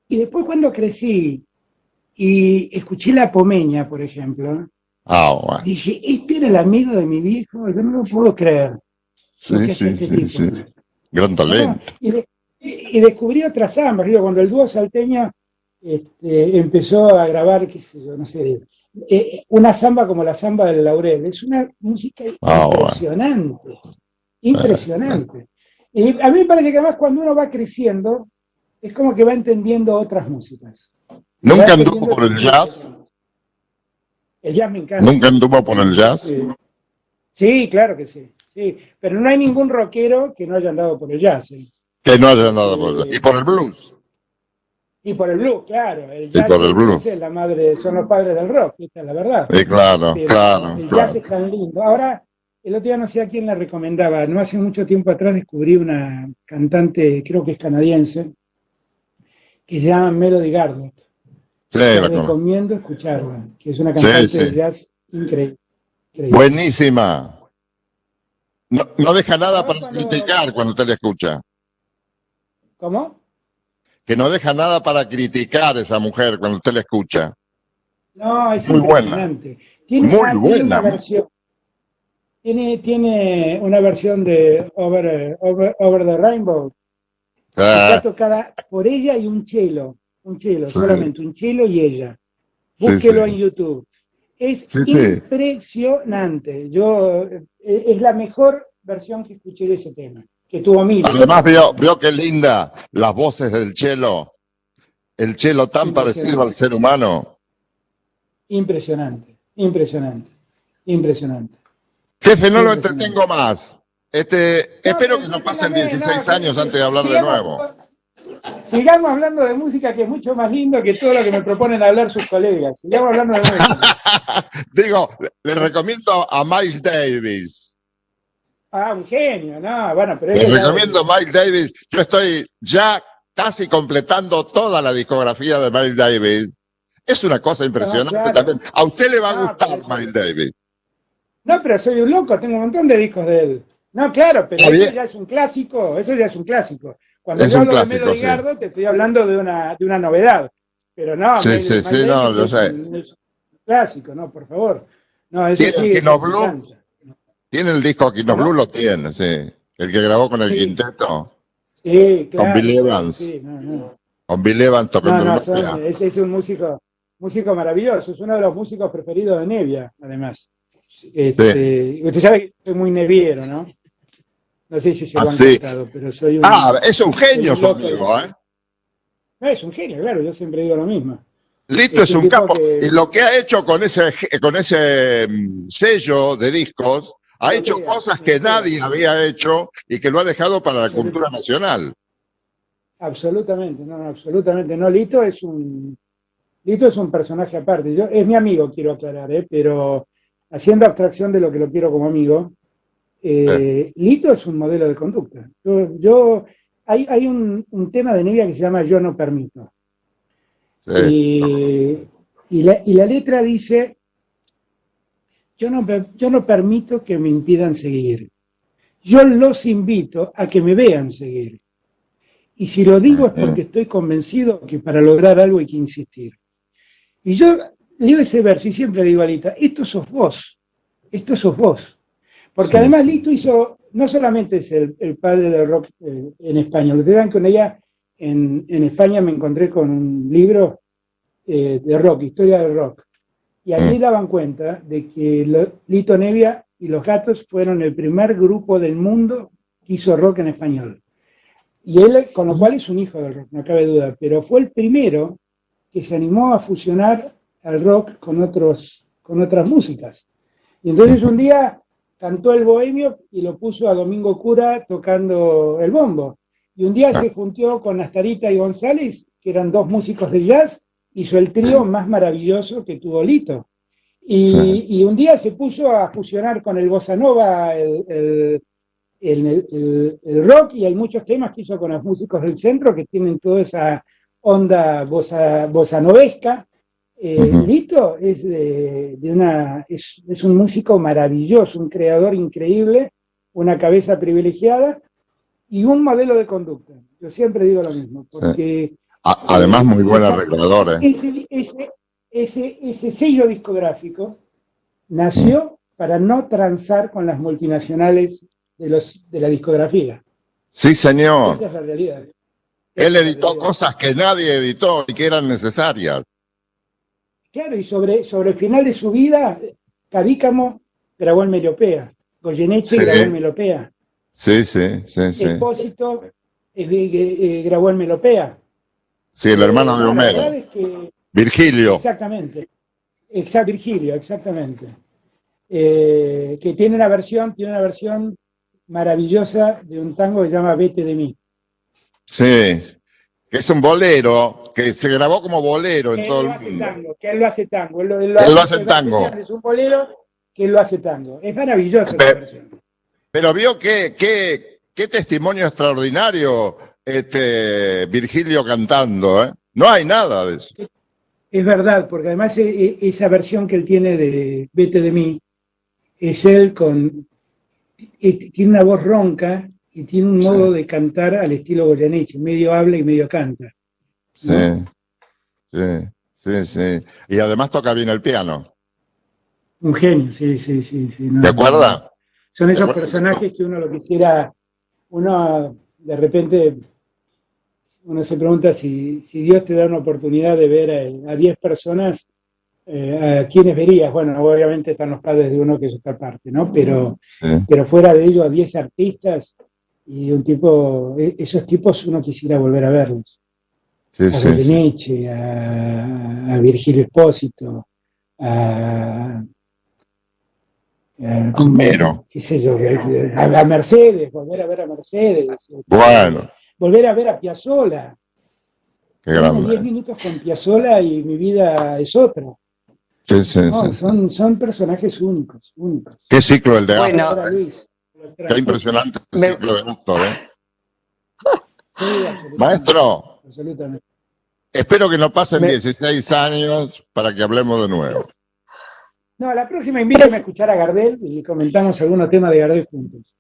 después cuando crecí y escuché La Pomeña, por ejemplo, dije, este era el amigo de mi viejo, yo no lo puedo creer.
Sí. Gran talento.
Y descubrí otras zambas. Digo, cuando el dúo salteño empezó a grabar, qué sé yo, no sé, una zamba como la zamba del Laurel. Es una música impresionante. Impresionante. Y a mí me parece que además cuando uno va creciendo, es como que va entendiendo otras músicas.
¿Nunca anduvo por el jazz?
El jazz me encanta.
¿Nunca anduvo por el jazz?
Sí, claro que sí. Sí, pero no hay ningún rockero que no haya andado por el jazz.
Que no haya andado por el jazz. ¿Y por el blues?
Y por el blues, claro. El jazz
y por el blues.
Es la madre, son los padres del rock, esta es la verdad.
Claro,
pero
claro.
El jazz es tan lindo. Ahora, el otro día no sé a quién la recomendaba. No hace mucho tiempo atrás descubrí una cantante, creo que es canadiense, que se llama Melody Gardot.
Sí,
la recomiendo escucharla, que es una cantante de jazz increíble.
Buenísima. No deja nada para criticar cuando usted la escucha.
¿Cómo?
Que no deja nada para criticar esa mujer cuando usted la escucha.
No, es
muy
impresionante.
Buena. Muy buena.
Una versión, tiene una versión de Over the Rainbow. Está tocada por ella y un cello, solamente un cello y ella. Búsquelo en YouTube. Es impresionante. Es la mejor versión que escuché de ese tema, que tuvo mil.
Además vio qué linda las voces del cello. El cello tan parecido al ser humano.
Impresionante.
Jefe, no lo entretengo más. Espero que no pasen 16 años antes de hablar de nuevo.
Sigamos hablando de música, que es mucho más lindo que todo lo que me proponen hablar sus colegas. Sigamos hablando de música.
Digo, le recomiendo a Miles Davis.
Un genio, no, bueno, pero...
Le recomiendo a Miles Davis. Yo estoy ya casi completando toda la discografía de Miles Davis. Es una cosa impresionante también. A usted le va a gustar Miles Davis.
No, pero soy un loco, tengo un montón de discos de él. No, claro, pero eso ya es un clásico, Cuando yo hablo de Melody Gardot, te estoy hablando de una novedad. Pero no,
yo sé.
Es un clásico, no, por favor. No, eso
¿Tiene el Kino Blue? ¿Tiene el disco Kino Blue? Lo tiene, sí. El que grabó con el quinteto.
Sí, claro.
Con Bill Evans. Con Bill Evans tocando
es un músico maravilloso. Es uno de los músicos preferidos de Nevia, además. Usted sabe que soy muy neviero, ¿no? No sé si se lo han contado, pero soy un...
es un genio su amigo, ¿eh?
No, es un genio, claro, yo siempre digo lo mismo.
Lito es un capo. Y lo que ha hecho con ese sello de discos, ha hecho cosas que nadie había hecho y que lo ha dejado para la cultura nacional.
Absolutamente, absolutamente. No, Lito es un personaje aparte. Es mi amigo, quiero aclarar, pero haciendo abstracción de lo que lo quiero como amigo, Lito es un modelo de conducta. Hay un tema de Nevia que se llama Yo no permito. Y la letra dice: yo no permito que me impidan seguir. Yo los invito a que me vean seguir. Y si lo digo es porque estoy convencido que para lograr algo hay que insistir. Y yo leo ese verso y siempre digo a Lito, esto sos vos. Porque además Lito hizo, no solamente es el padre del rock en España, lo que digan con ella, en España me encontré con un libro de rock, historia del rock. Y allí daban cuenta de que Lito Nevia y Los Gatos fueron el primer grupo del mundo que hizo rock en español. Y él, con lo cual es un hijo del rock, no cabe duda, pero fue el primero que se animó a fusionar al rock con otras músicas. Y entonces un día cantó el bohemio y lo puso a Domingo Cura tocando el bombo. Y un día se juntó con Astarita y González, que eran dos músicos de jazz, hizo el trío más maravilloso que tuvo Lito. Y un día se puso a fusionar con el bossa nova, el rock, y hay muchos temas que hizo con los músicos del centro que tienen toda esa onda bossa novesca. Lito es un músico maravilloso, un creador increíble, una cabeza privilegiada y un modelo de conducta. Yo siempre digo lo mismo, porque
además muy buen arreglador.
Ese sello discográfico nació para no transar con las multinacionales de la discografía.
Sí, señor.
Esa es la realidad.
Él editó cosas que nadie editó y que eran necesarias.
Claro, y sobre el final de su vida, Cadícamo grabó en Melopea, Goyeneche grabó en Melopea.
Sí.
Expósito grabó en Melopea.
Sí, el hermano de Homero.
La verdad es que,
Virgilio.
Exactamente. Virgilio, exactamente. Que tiene una versión maravillosa de un tango que se llama Vete de mí.
Sí, que es un bolero, que se grabó como bolero en todo el mundo.
Que él lo hace tango. Él
lo hace en tango.
Es un bolero que él lo hace tango. Es maravilloso esa versión.
Pero vio qué testimonio extraordinario Virgilio cantando, ¿eh? No hay nada de eso.
Es verdad, porque además esa versión que él tiene de Vete de mí, es él tiene una voz ronca y tiene un modo de cantar al estilo Goyeneche, medio habla y medio canta. ¿No?
Sí. Y además toca bien el piano.
Un genio, sí. No,
¿Te acuerdas?
Son esos personajes que uno lo quisiera, de repente, uno se pregunta si Dios te da una oportunidad de ver a 10 personas, ¿a quiénes verías? Bueno, obviamente están los padres de uno que es otra parte, ¿no? Pero fuera de ello, a 10 artistas y esos tipos uno quisiera volver a verlos. A Goyeneche, a Virgilio Espósito, a qué sé yo, a Mercedes, volver a ver a Mercedes.
Bueno.
Volver a ver a Piazzolla.
Qué grande.
10 minutos con Piazzolla y mi vida es otra. Son personajes únicos.
Qué ciclo el de
Astor.
Qué impresionante ciclo de Astor, Maestro,
absolutamente.
Espero que no pasen 16 años para que hablemos de nuevo.
No, la próxima invítame a escuchar a Gardel y comentamos algunos temas de Gardel juntos.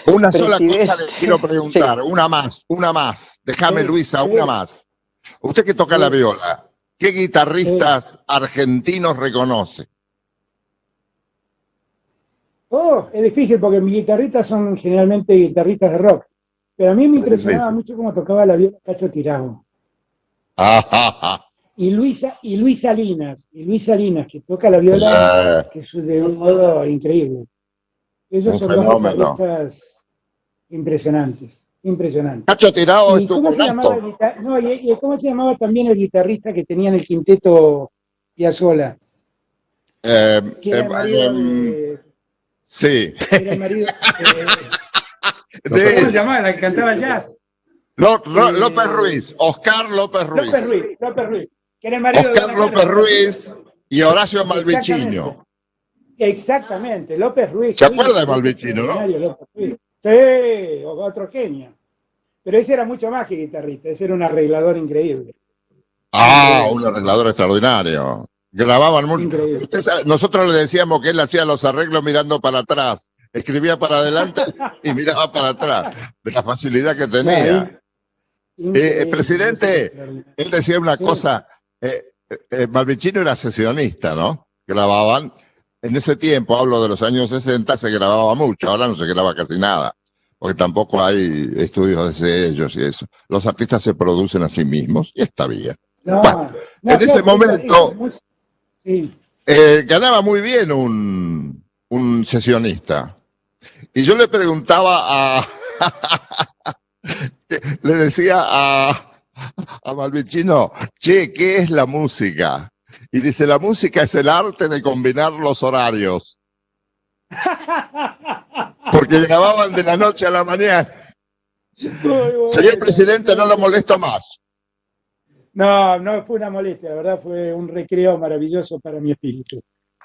Una sola cosa le quiero preguntar, una más. Déjame, Luisa, una más. Usted que toca la viola, ¿qué guitarristas argentinos reconoce?
Es difícil porque mis guitarristas son generalmente guitarristas de rock. Pero a mí me impresionaba mucho cómo tocaba la viola Cacho Tirao. Y Luis Salinas, que toca la viola que es de un modo increíble. Esos son dos guitarristas impresionantes.
Cacho Tirao estuvo
¿Cómo se llamaba también el guitarrista que tenía en el quinteto Piazzolla?
Sí.
Era el marido. ¿Cómo se llamaba? El que cantaba jazz.
López Ruiz, Oscar López Ruiz.
López Ruiz. Que era el marido
Oscar López Ruiz y Horacio Malvicino.
Exactamente, López Ruiz.
¿Se acuerda de Malvicino, no?
Sí, otro genio. Pero ese era mucho más que guitarrista, ese era un arreglador increíble.
Un arreglador extraordinario. Grababan mucho. Nosotros le decíamos que él hacía los arreglos mirando para atrás. Escribía para adelante y miraba para atrás. De la facilidad que tenía. Presidente, él decía una cosa, Malvicino era sesionista, ¿no? Grababan, en ese tiempo, hablo de los años 60, se grababa mucho, ahora no se graba casi nada, porque tampoco hay estudios de sellos y eso. Los artistas se producen a sí mismos y está bien. Bueno, en ese momento ganaba muy bien un sesionista. Y yo le preguntaba le decía a Malvicino, che, ¿qué es la música? Y dice, la música es el arte de combinar los horarios. Porque grababan de la noche a la mañana. Señor presidente, no lo molesto más.
No, no fue una molestia, la verdad fue un recreo maravilloso para mi espíritu.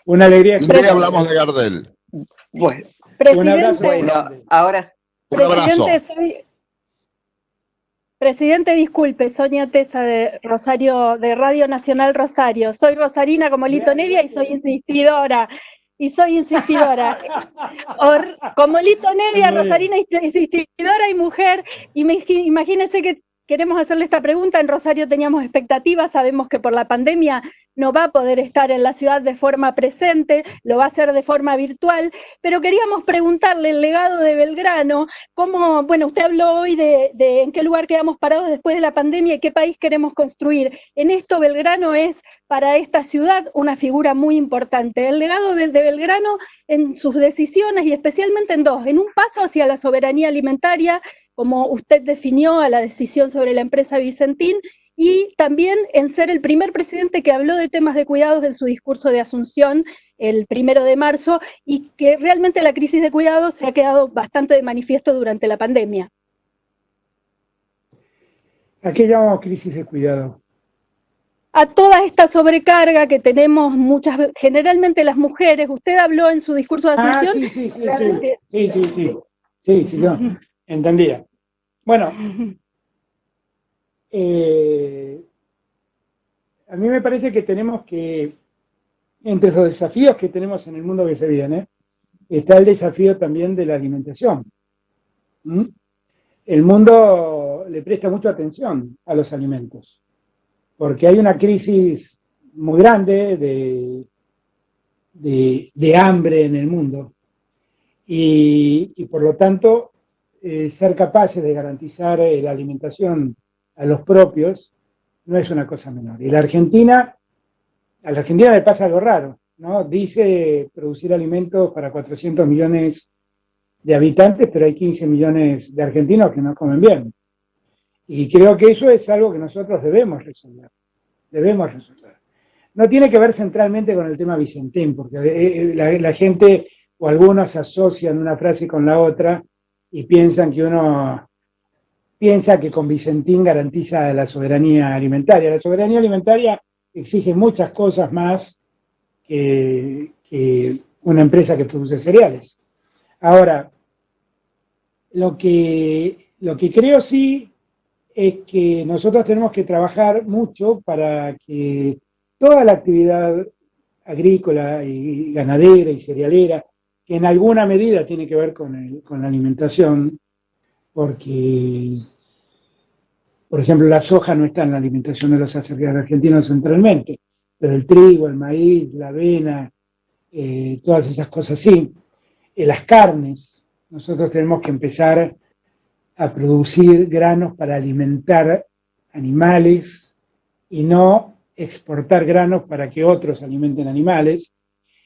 Una alegría.
Un día hablamos de Gardel.
Bueno,
un abrazo.
Bueno, ahora...
Presidente, disculpe, Sonia Tesa de Rosario, de Radio Nacional Rosario. Soy rosarina como Lito Nevia y soy insistidora. Como Lito Nevia, rosarina, insistidora y mujer. Y imagínense que queremos hacerle esta pregunta. En Rosario teníamos expectativas, sabemos que por la pandemia no va a poder estar en la ciudad de forma presente, lo va a hacer de forma virtual, pero queríamos preguntarle el legado de Belgrano, cómo, bueno, usted habló hoy de en qué lugar quedamos parados después de la pandemia y qué país queremos construir. En esto Belgrano es para esta ciudad una figura muy importante. El legado de Belgrano en sus decisiones y especialmente en dos, en un paso hacia la soberanía alimentaria, como usted definió a la decisión sobre la empresa Vicentín, y también en ser el primer presidente que habló de temas de cuidados en su discurso de Asunción el 1 de marzo, y que realmente la crisis de cuidados se ha quedado bastante de manifiesto durante la pandemia.
¿A qué llamamos crisis de cuidado?
A toda esta sobrecarga que tenemos generalmente las mujeres. Usted habló en su discurso de Asunción.
Sí, no, entendía. Bueno, a mí me parece que tenemos que, entre los desafíos que tenemos en el mundo que se viene, está el desafío también de la alimentación. El mundo le presta mucha atención a los alimentos, porque hay una crisis muy grande de hambre en el mundo, y por lo tanto, ser capaces de garantizar la alimentación a los propios no es una cosa menor. Y a la Argentina le pasa algo raro, ¿no? Dice producir alimentos para 400 millones de habitantes, pero hay 15 millones de argentinos que no comen bien. Y creo que eso es algo que nosotros debemos resolver. No tiene que ver centralmente con el tema Vicentín, porque la gente o algunos asocian una frase con la otra y piensan que con Vicentín garantiza la soberanía alimentaria. La soberanía alimentaria exige muchas cosas más que una empresa que produce cereales. Ahora, lo que creo sí es que nosotros tenemos que trabajar mucho para que toda la actividad agrícola y ganadera y cerealera, que en alguna medida tiene que ver con la alimentación, porque, por ejemplo, la soja no está en la alimentación de los argentinos centralmente, pero el trigo, el maíz, la avena, todas esas cosas sí. Las carnes, nosotros tenemos que empezar a producir granos para alimentar animales y no exportar granos para que otros alimenten animales,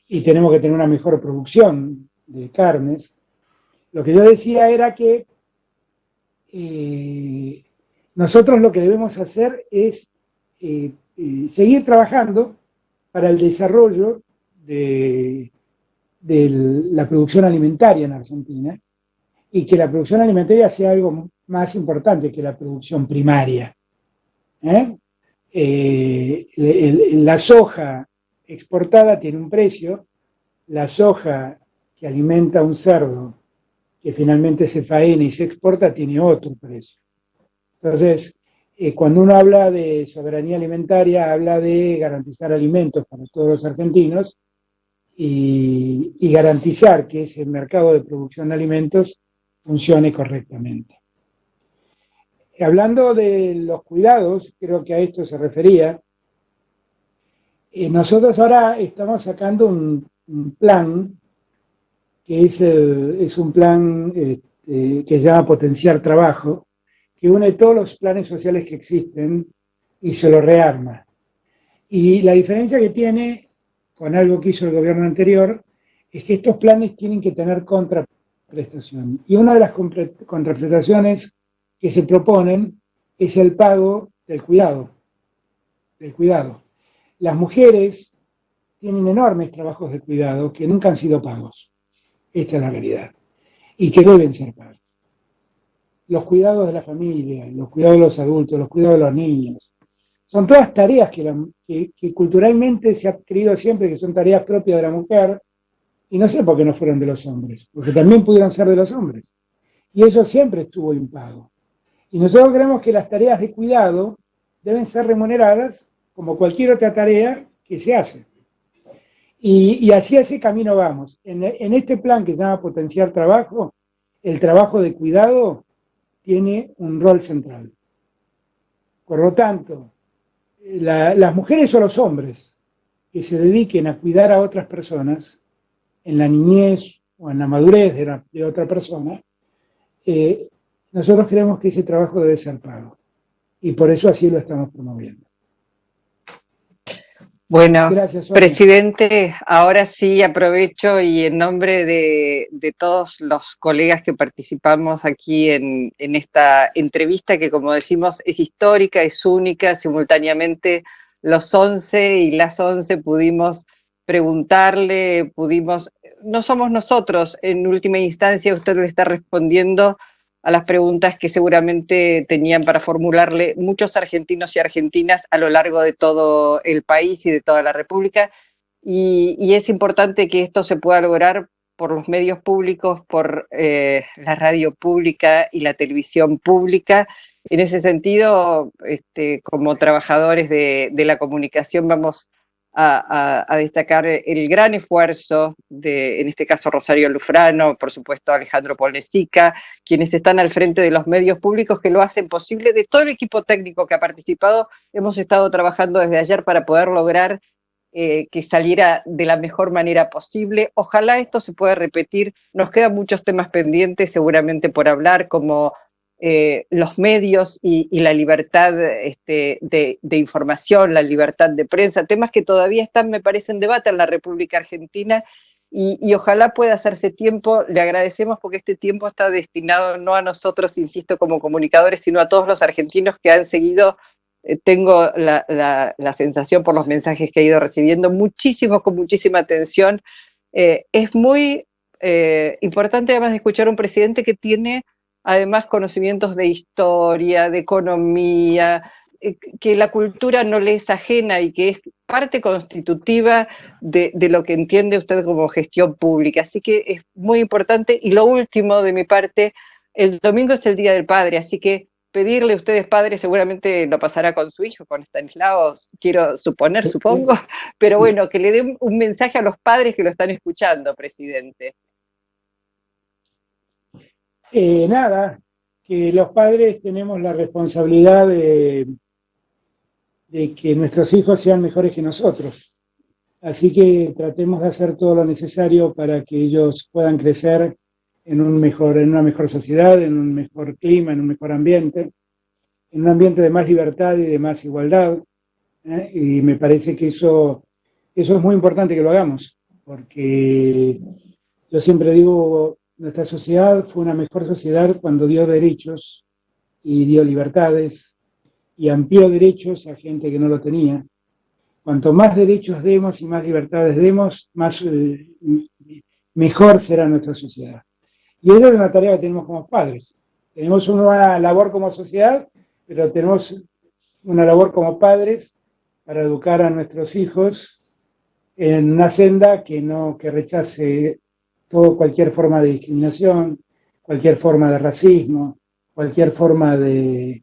y tenemos que tener una mejor producción de carnes. Lo que yo decía era que nosotros lo que debemos hacer es seguir trabajando para el desarrollo de la producción alimentaria en Argentina, y que la producción alimentaria sea algo más importante que la producción primaria. La soja exportada tiene un precio, la soja que alimenta a un cerdo, que finalmente se faena y se exporta, tiene otro precio. Entonces, cuando uno habla de soberanía alimentaria, habla de garantizar alimentos para todos los argentinos y garantizar que ese mercado de producción de alimentos funcione correctamente. Hablando de los cuidados, creo que a esto se refería, nosotros ahora estamos sacando un plan, que es un plan que se llama Potenciar Trabajo, que une todos los planes sociales que existen y se los rearma. Y la diferencia que tiene con algo que hizo el gobierno anterior es que estos planes tienen que tener contraprestación. Y una de las contraprestaciones que se proponen es el pago del cuidado. Las mujeres tienen enormes trabajos de cuidado que nunca han sido pagos. Esta es la realidad. Y que deben ser pagos. Los cuidados de la familia, los cuidados de los adultos, los cuidados de los niños. Son todas tareas que culturalmente se ha creído siempre que son tareas propias de la mujer, y no sé por qué no fueron de los hombres, porque también pudieron ser de los hombres. Y eso siempre estuvo impago. Y nosotros creemos que las tareas de cuidado deben ser remuneradas como cualquier otra tarea que se hace. Y hacia ese camino vamos. En este plan que se llama Potenciar Trabajo, el trabajo de cuidado tiene un rol central. Por lo tanto, las mujeres o los hombres que se dediquen a cuidar a otras personas en la niñez o en la madurez de otra persona, nosotros creemos que ese trabajo debe ser pago. Y por eso así lo estamos promoviendo.
Bueno, gracias, presidente, ahora sí aprovecho y en nombre de todos los colegas que participamos aquí en esta entrevista, que como decimos es histórica, es única, simultáneamente los 11 y las 11 pudimos preguntarle, no somos nosotros, en última instancia usted le está respondiendo a las preguntas que seguramente tenían para formularle muchos argentinos y argentinas a lo largo de todo el país y de toda la República, y es importante que esto se pueda lograr por los medios públicos, por la radio pública y la televisión pública. En ese sentido, como trabajadores de la comunicación vamos a destacar el gran esfuerzo de, en este caso, Rosario Lufrano, por supuesto Alejandro Polnesica, quienes están al frente de los medios públicos que lo hacen posible, de todo el equipo técnico que ha participado. Hemos estado trabajando desde ayer para poder lograr que saliera de la mejor manera posible. Ojalá esto se pueda repetir. Nos quedan muchos temas pendientes seguramente por hablar, como los medios y la libertad de información, la libertad de prensa, temas que todavía están, me parece, en debate en la República Argentina, y ojalá pueda hacerse tiempo. Le agradecemos porque este tiempo está destinado no a nosotros, insisto, como comunicadores, sino a todos los argentinos que han seguido, tengo la sensación por los mensajes que he ido recibiendo, muchísimos, con muchísima atención. Es muy importante además de escuchar a un presidente que tiene además conocimientos de historia, de economía, que la cultura no le es ajena y que es parte constitutiva de lo que entiende usted como gestión pública. Así que es muy importante. Y lo último de mi parte, el domingo es el Día del Padre, así que pedirle a ustedes, padres, seguramente lo pasará con su hijo, con Estanislao, quiero suponer, sí, supongo, pero bueno, que le den un mensaje a los padres que lo están escuchando, presidente.
Nada, que los padres tenemos la responsabilidad de que nuestros hijos sean mejores que nosotros. Así que tratemos de hacer todo lo necesario para que ellos puedan crecer en una mejor sociedad, en un mejor clima, en un mejor ambiente, en un ambiente de más libertad y de más igualdad. Y me parece que eso es muy importante que lo hagamos, porque yo siempre digo, nuestra sociedad fue una mejor sociedad cuando dio derechos y dio libertades y amplió derechos a gente que no lo tenía. Cuanto más derechos demos y más libertades demos, mejor será nuestra sociedad. Y esa es una tarea que tenemos como padres. Tenemos una labor como sociedad, pero tenemos una labor como padres para educar a nuestros hijos en una senda que rechace cualquier forma de discriminación, cualquier forma de racismo, cualquier forma de...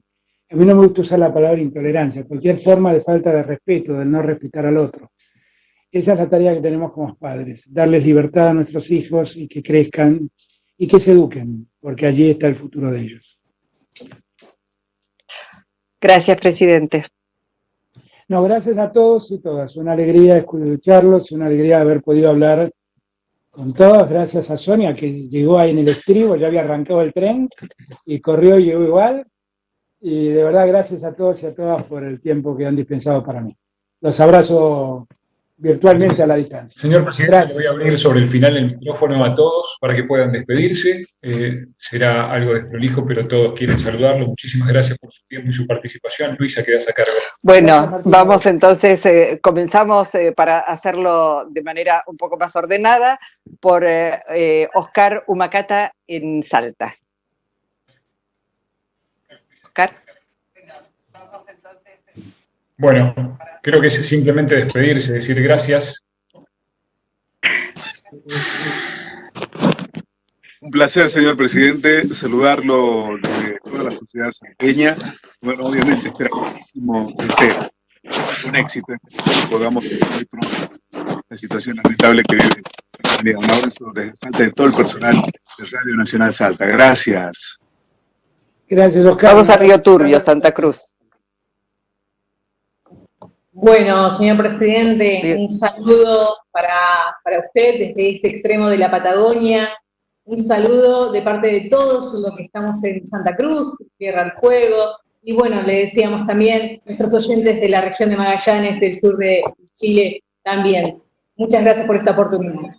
A mí no me gusta usar la palabra intolerancia, cualquier forma de falta de respeto, del no respetar al otro. Esa es la tarea que tenemos como padres, darles libertad a nuestros hijos y que crezcan y que se eduquen, porque allí está el futuro de ellos.
Gracias, presidente.
No, gracias a todos y todas. Una alegría escucharlos, una alegría haber podido hablar con todos. Gracias a Sonia, que llegó ahí en el estribo, ya había arrancado el tren y corrió y llegó igual. Y de verdad, gracias a todos y a todas por el tiempo que han dispensado para mí. Los abrazo virtualmente a la distancia.
Señor presidente, le voy a abrir sobre el final el micrófono a todos para que puedan despedirse. Será algo desprolijo, pero todos quieren saludarlo. Muchísimas gracias por su tiempo y su participación. Luisa, quedas a cargo.
Bueno, vamos entonces, comenzamos para hacerlo de manera un poco más ordenada por Oscar Humacata en Salta. Oscar.
Bueno, creo que es simplemente despedirse, decir gracias.
Un placer, señor presidente, saludarlo de toda la sociedad salteña. Bueno, obviamente esperamos un éxito, que podamos muy pronto la situación lamentable que vive. Un abrazo de Salta de todo el personal de Radio Nacional Salta. Gracias.
Gracias, Oscar.
Vamos a Río Turbio, Santa Cruz.
Bueno, señor presidente, un saludo para usted desde este extremo de la Patagonia, un saludo de parte de todos los que estamos en Santa Cruz, Tierra del Fuego, y bueno, le decíamos también nuestros oyentes de la región de Magallanes, del sur de Chile también. Muchas gracias por esta oportunidad.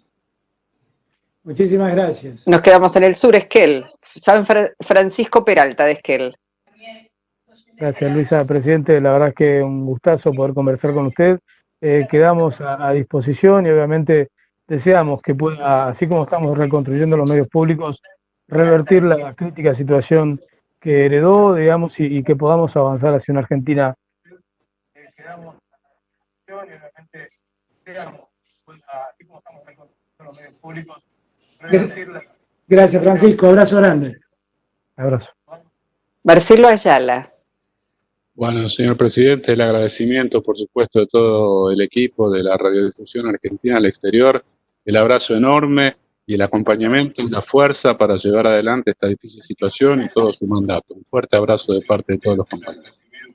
Muchísimas gracias.
Nos quedamos en el sur, Esquel, San Francisco Peralta de Esquel.
Gracias, Luisa. Presidente, la verdad es que un gustazo poder conversar con usted. Quedamos a disposición y obviamente deseamos que pueda, así como estamos reconstruyendo los medios públicos, revertir la crítica situación que heredó, digamos, y que podamos avanzar hacia una Argentina. Quedamos a disposición y obviamente deseamos, así como estamos reconstruyendo los medios públicos, revertir la...
Gracias, Francisco. Abrazo grande.
Abrazo.
Marcelo Ayala.
Bueno, señor presidente, el agradecimiento, por supuesto, de todo el equipo de la Radiodifusión Argentina al exterior, el abrazo enorme y el acompañamiento y la fuerza para llevar adelante esta difícil situación y todo su mandato. Un fuerte abrazo de parte de todos los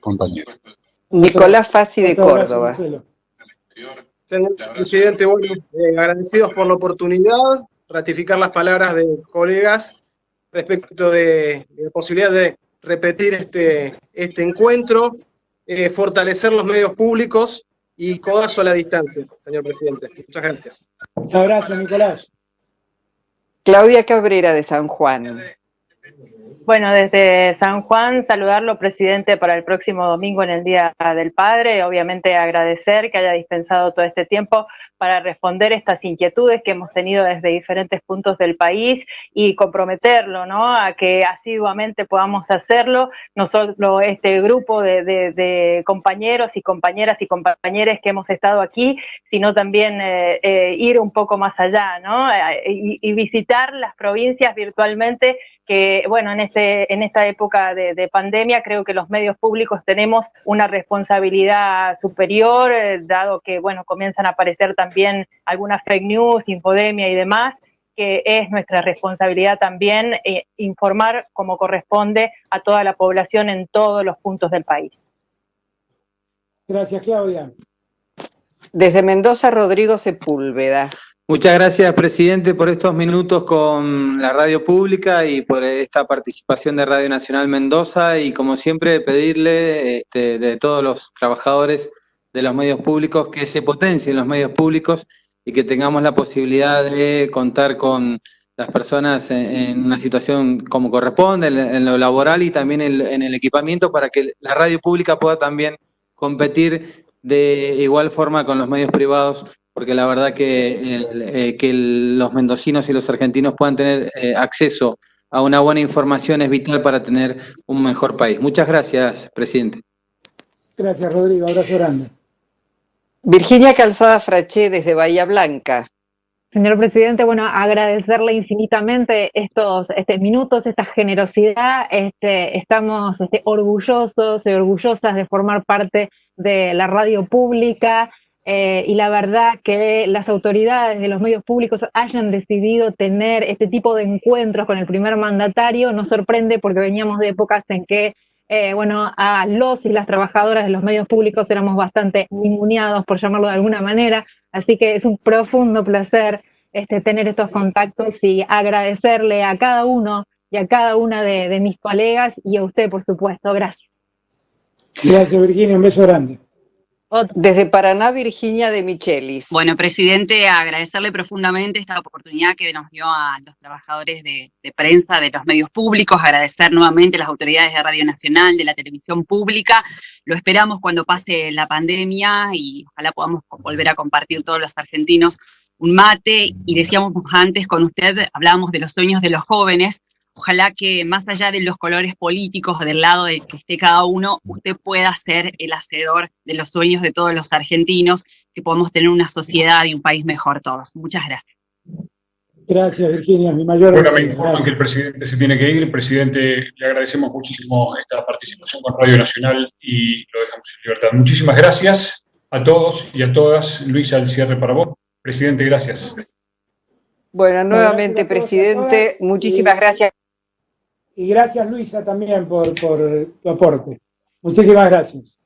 compañeros.
Nicolás Fassi de Córdoba.
Señor presidente, bueno, agradecidos por la oportunidad, ratificar las palabras de colegas respecto de la posibilidad de repetir este encuentro, fortalecer los medios públicos y codazo a la distancia, señor presidente. Muchas gracias.
Un abrazo, Nicolás.
Claudia Cabrera de San Juan.
Bueno, desde San Juan, saludarlo, presidente, para el próximo domingo en el Día del Padre. Obviamente agradecer que haya dispensado todo este tiempo para responder estas inquietudes que hemos tenido desde diferentes puntos del país y comprometerlo, ¿no?, a que asiduamente podamos hacerlo, no solo este grupo de compañeros y compañeras y compañeros que hemos estado aquí, sino también ir un poco más allá, ¿no?, y visitar las provincias virtualmente, que, bueno, en esta época de pandemia creo que los medios públicos tenemos una responsabilidad superior, dado que, bueno, comienzan a aparecer también algunas fake news, infodemia y demás, que es nuestra responsabilidad también informar como corresponde a toda la población en todos los puntos del país.
Gracias, Claudia.
Desde Mendoza, Rodrigo Sepúlveda.
Muchas gracias, presidente, por estos minutos con la radio pública y por esta participación de Radio Nacional Mendoza, y como siempre pedirle de todos los trabajadores de los medios públicos que se potencien los medios públicos y que tengamos la posibilidad de contar con las personas en una situación como corresponde, en lo laboral y también en el equipamiento, para que la radio pública pueda también competir de igual forma con los medios privados, porque la verdad que los mendocinos y los argentinos puedan tener acceso a una buena información es vital para tener un mejor país. Muchas gracias, presidente.
Gracias, Rodrigo. Abrazo grande.
Virginia Calzada Fraché desde Bahía Blanca.
Señor presidente, bueno, agradecerle infinitamente estos minutos, esta generosidad. Estamos orgullosos y orgullosas de formar parte de la radio pública. Y la verdad que las autoridades de los medios públicos hayan decidido tener este tipo de encuentros con el primer mandatario nos sorprende, porque veníamos de épocas en que bueno, a los y las trabajadoras de los medios públicos éramos bastante ninguneados, por llamarlo de alguna manera, así que es un profundo placer tener estos contactos y agradecerle a cada uno y a cada una de mis colegas y a usted, por supuesto. Gracias.
Gracias, Virginia, un beso grande.
Desde Paraná, Virginia de Michelis.
Bueno, presidente, agradecerle profundamente esta oportunidad que nos dio a los trabajadores de prensa, de los medios públicos, agradecer nuevamente a las autoridades de Radio Nacional, de la televisión pública. Lo esperamos cuando pase la pandemia y ojalá podamos volver a compartir todos los argentinos un mate. Y decíamos antes con usted, hablábamos de los sueños de los jóvenes. Ojalá que más allá de los colores políticos, del lado de que esté cada uno, usted pueda ser el hacedor de los sueños de todos los argentinos, que podamos tener una sociedad y un país mejor todos. Muchas gracias.
Gracias, Virginia, mi mayor
Bueno, me informan que el presidente se tiene que ir. Presidente, le agradecemos muchísimo esta participación con Radio Nacional y lo dejamos en libertad. Muchísimas gracias a todos y a todas. Luisa, el cierre para vos. Presidente, gracias.
Bueno, nuevamente, presidente, muchísimas gracias.
Y gracias, Luisa, también por tu aporte. Muchísimas gracias.